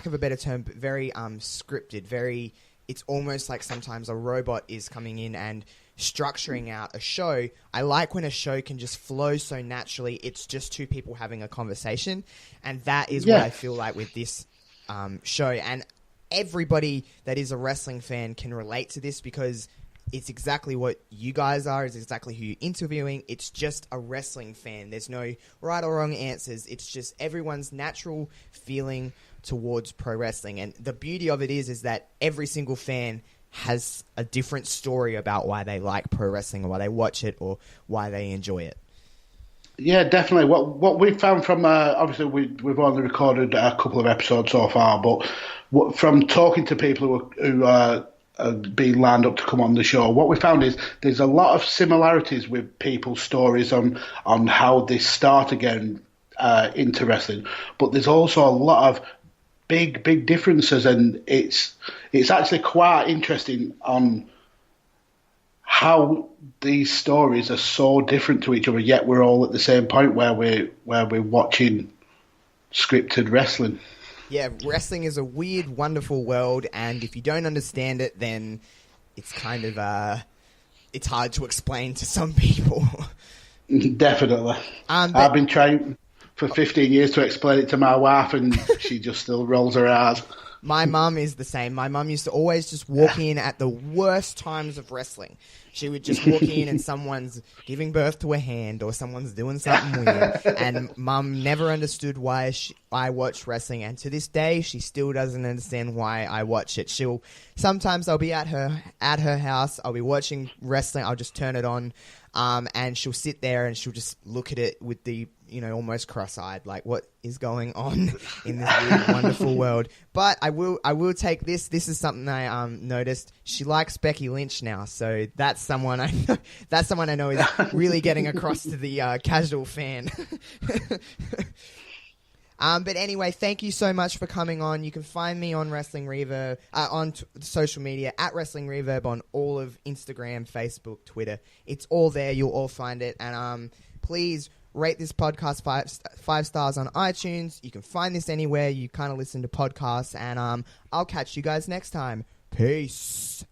of a better term, but very scripted. It's almost like sometimes a robot is coming in and structuring out a show. I like when a show can just flow so naturally. It's just 2 people having a conversation, and that is what I feel like with this show. And everybody that is a wrestling fan can relate to this, because it's exactly what you guys are. It's exactly who you're interviewing. It's just a wrestling fan. There's no right or wrong answers. It's just everyone's natural feeling towards pro wrestling. And the beauty of it is that every single fan has a different story about why they like pro wrestling, or why they watch it, or why they enjoy it. Yeah, definitely. What we found from obviously we've only recorded a couple of episodes so far, but from talking to people who are being lined up to come on the show, what we found is there's a lot of similarities with people's stories on how they start again into wrestling, but there's also a lot of big differences, and it's actually quite interesting on how these stories are so different to each other, yet we're all at the same point where we're watching scripted wrestling. Yeah, wrestling is a weird, wonderful world, and if you don't understand it, then it's kind of it's hard to explain to some people. Definitely. I've been trying for 15 years to explain it to my wife, and she just still rolls her eyes. My mum is the same. My mum used to always just walk in at the worst times of wrestling. She would just walk in and someone's giving birth to a hand, or someone's doing something weird. And Mum never understood why I watched wrestling. And to this day, she still doesn't understand why I watch it. Sometimes I'll be at her house. I'll be watching wrestling. I'll just turn it on. And she'll sit there and she'll just look at it with the, almost cross-eyed, like, what is going on in this weird, wonderful world? But I will take this. This is something I noticed. She likes Becky Lynch now, so that's someone I know, is really getting across to the casual fan. But anyway, thank you so much for coming on. You can find me on Wrestling Reverb, on social media, at Wrestling Reverb on all of Instagram, Facebook, Twitter. It's all there. You'll all find it. And please rate this podcast 5 stars on iTunes. You can find this anywhere you kind of listen to podcasts. And I'll catch you guys next time. Peace.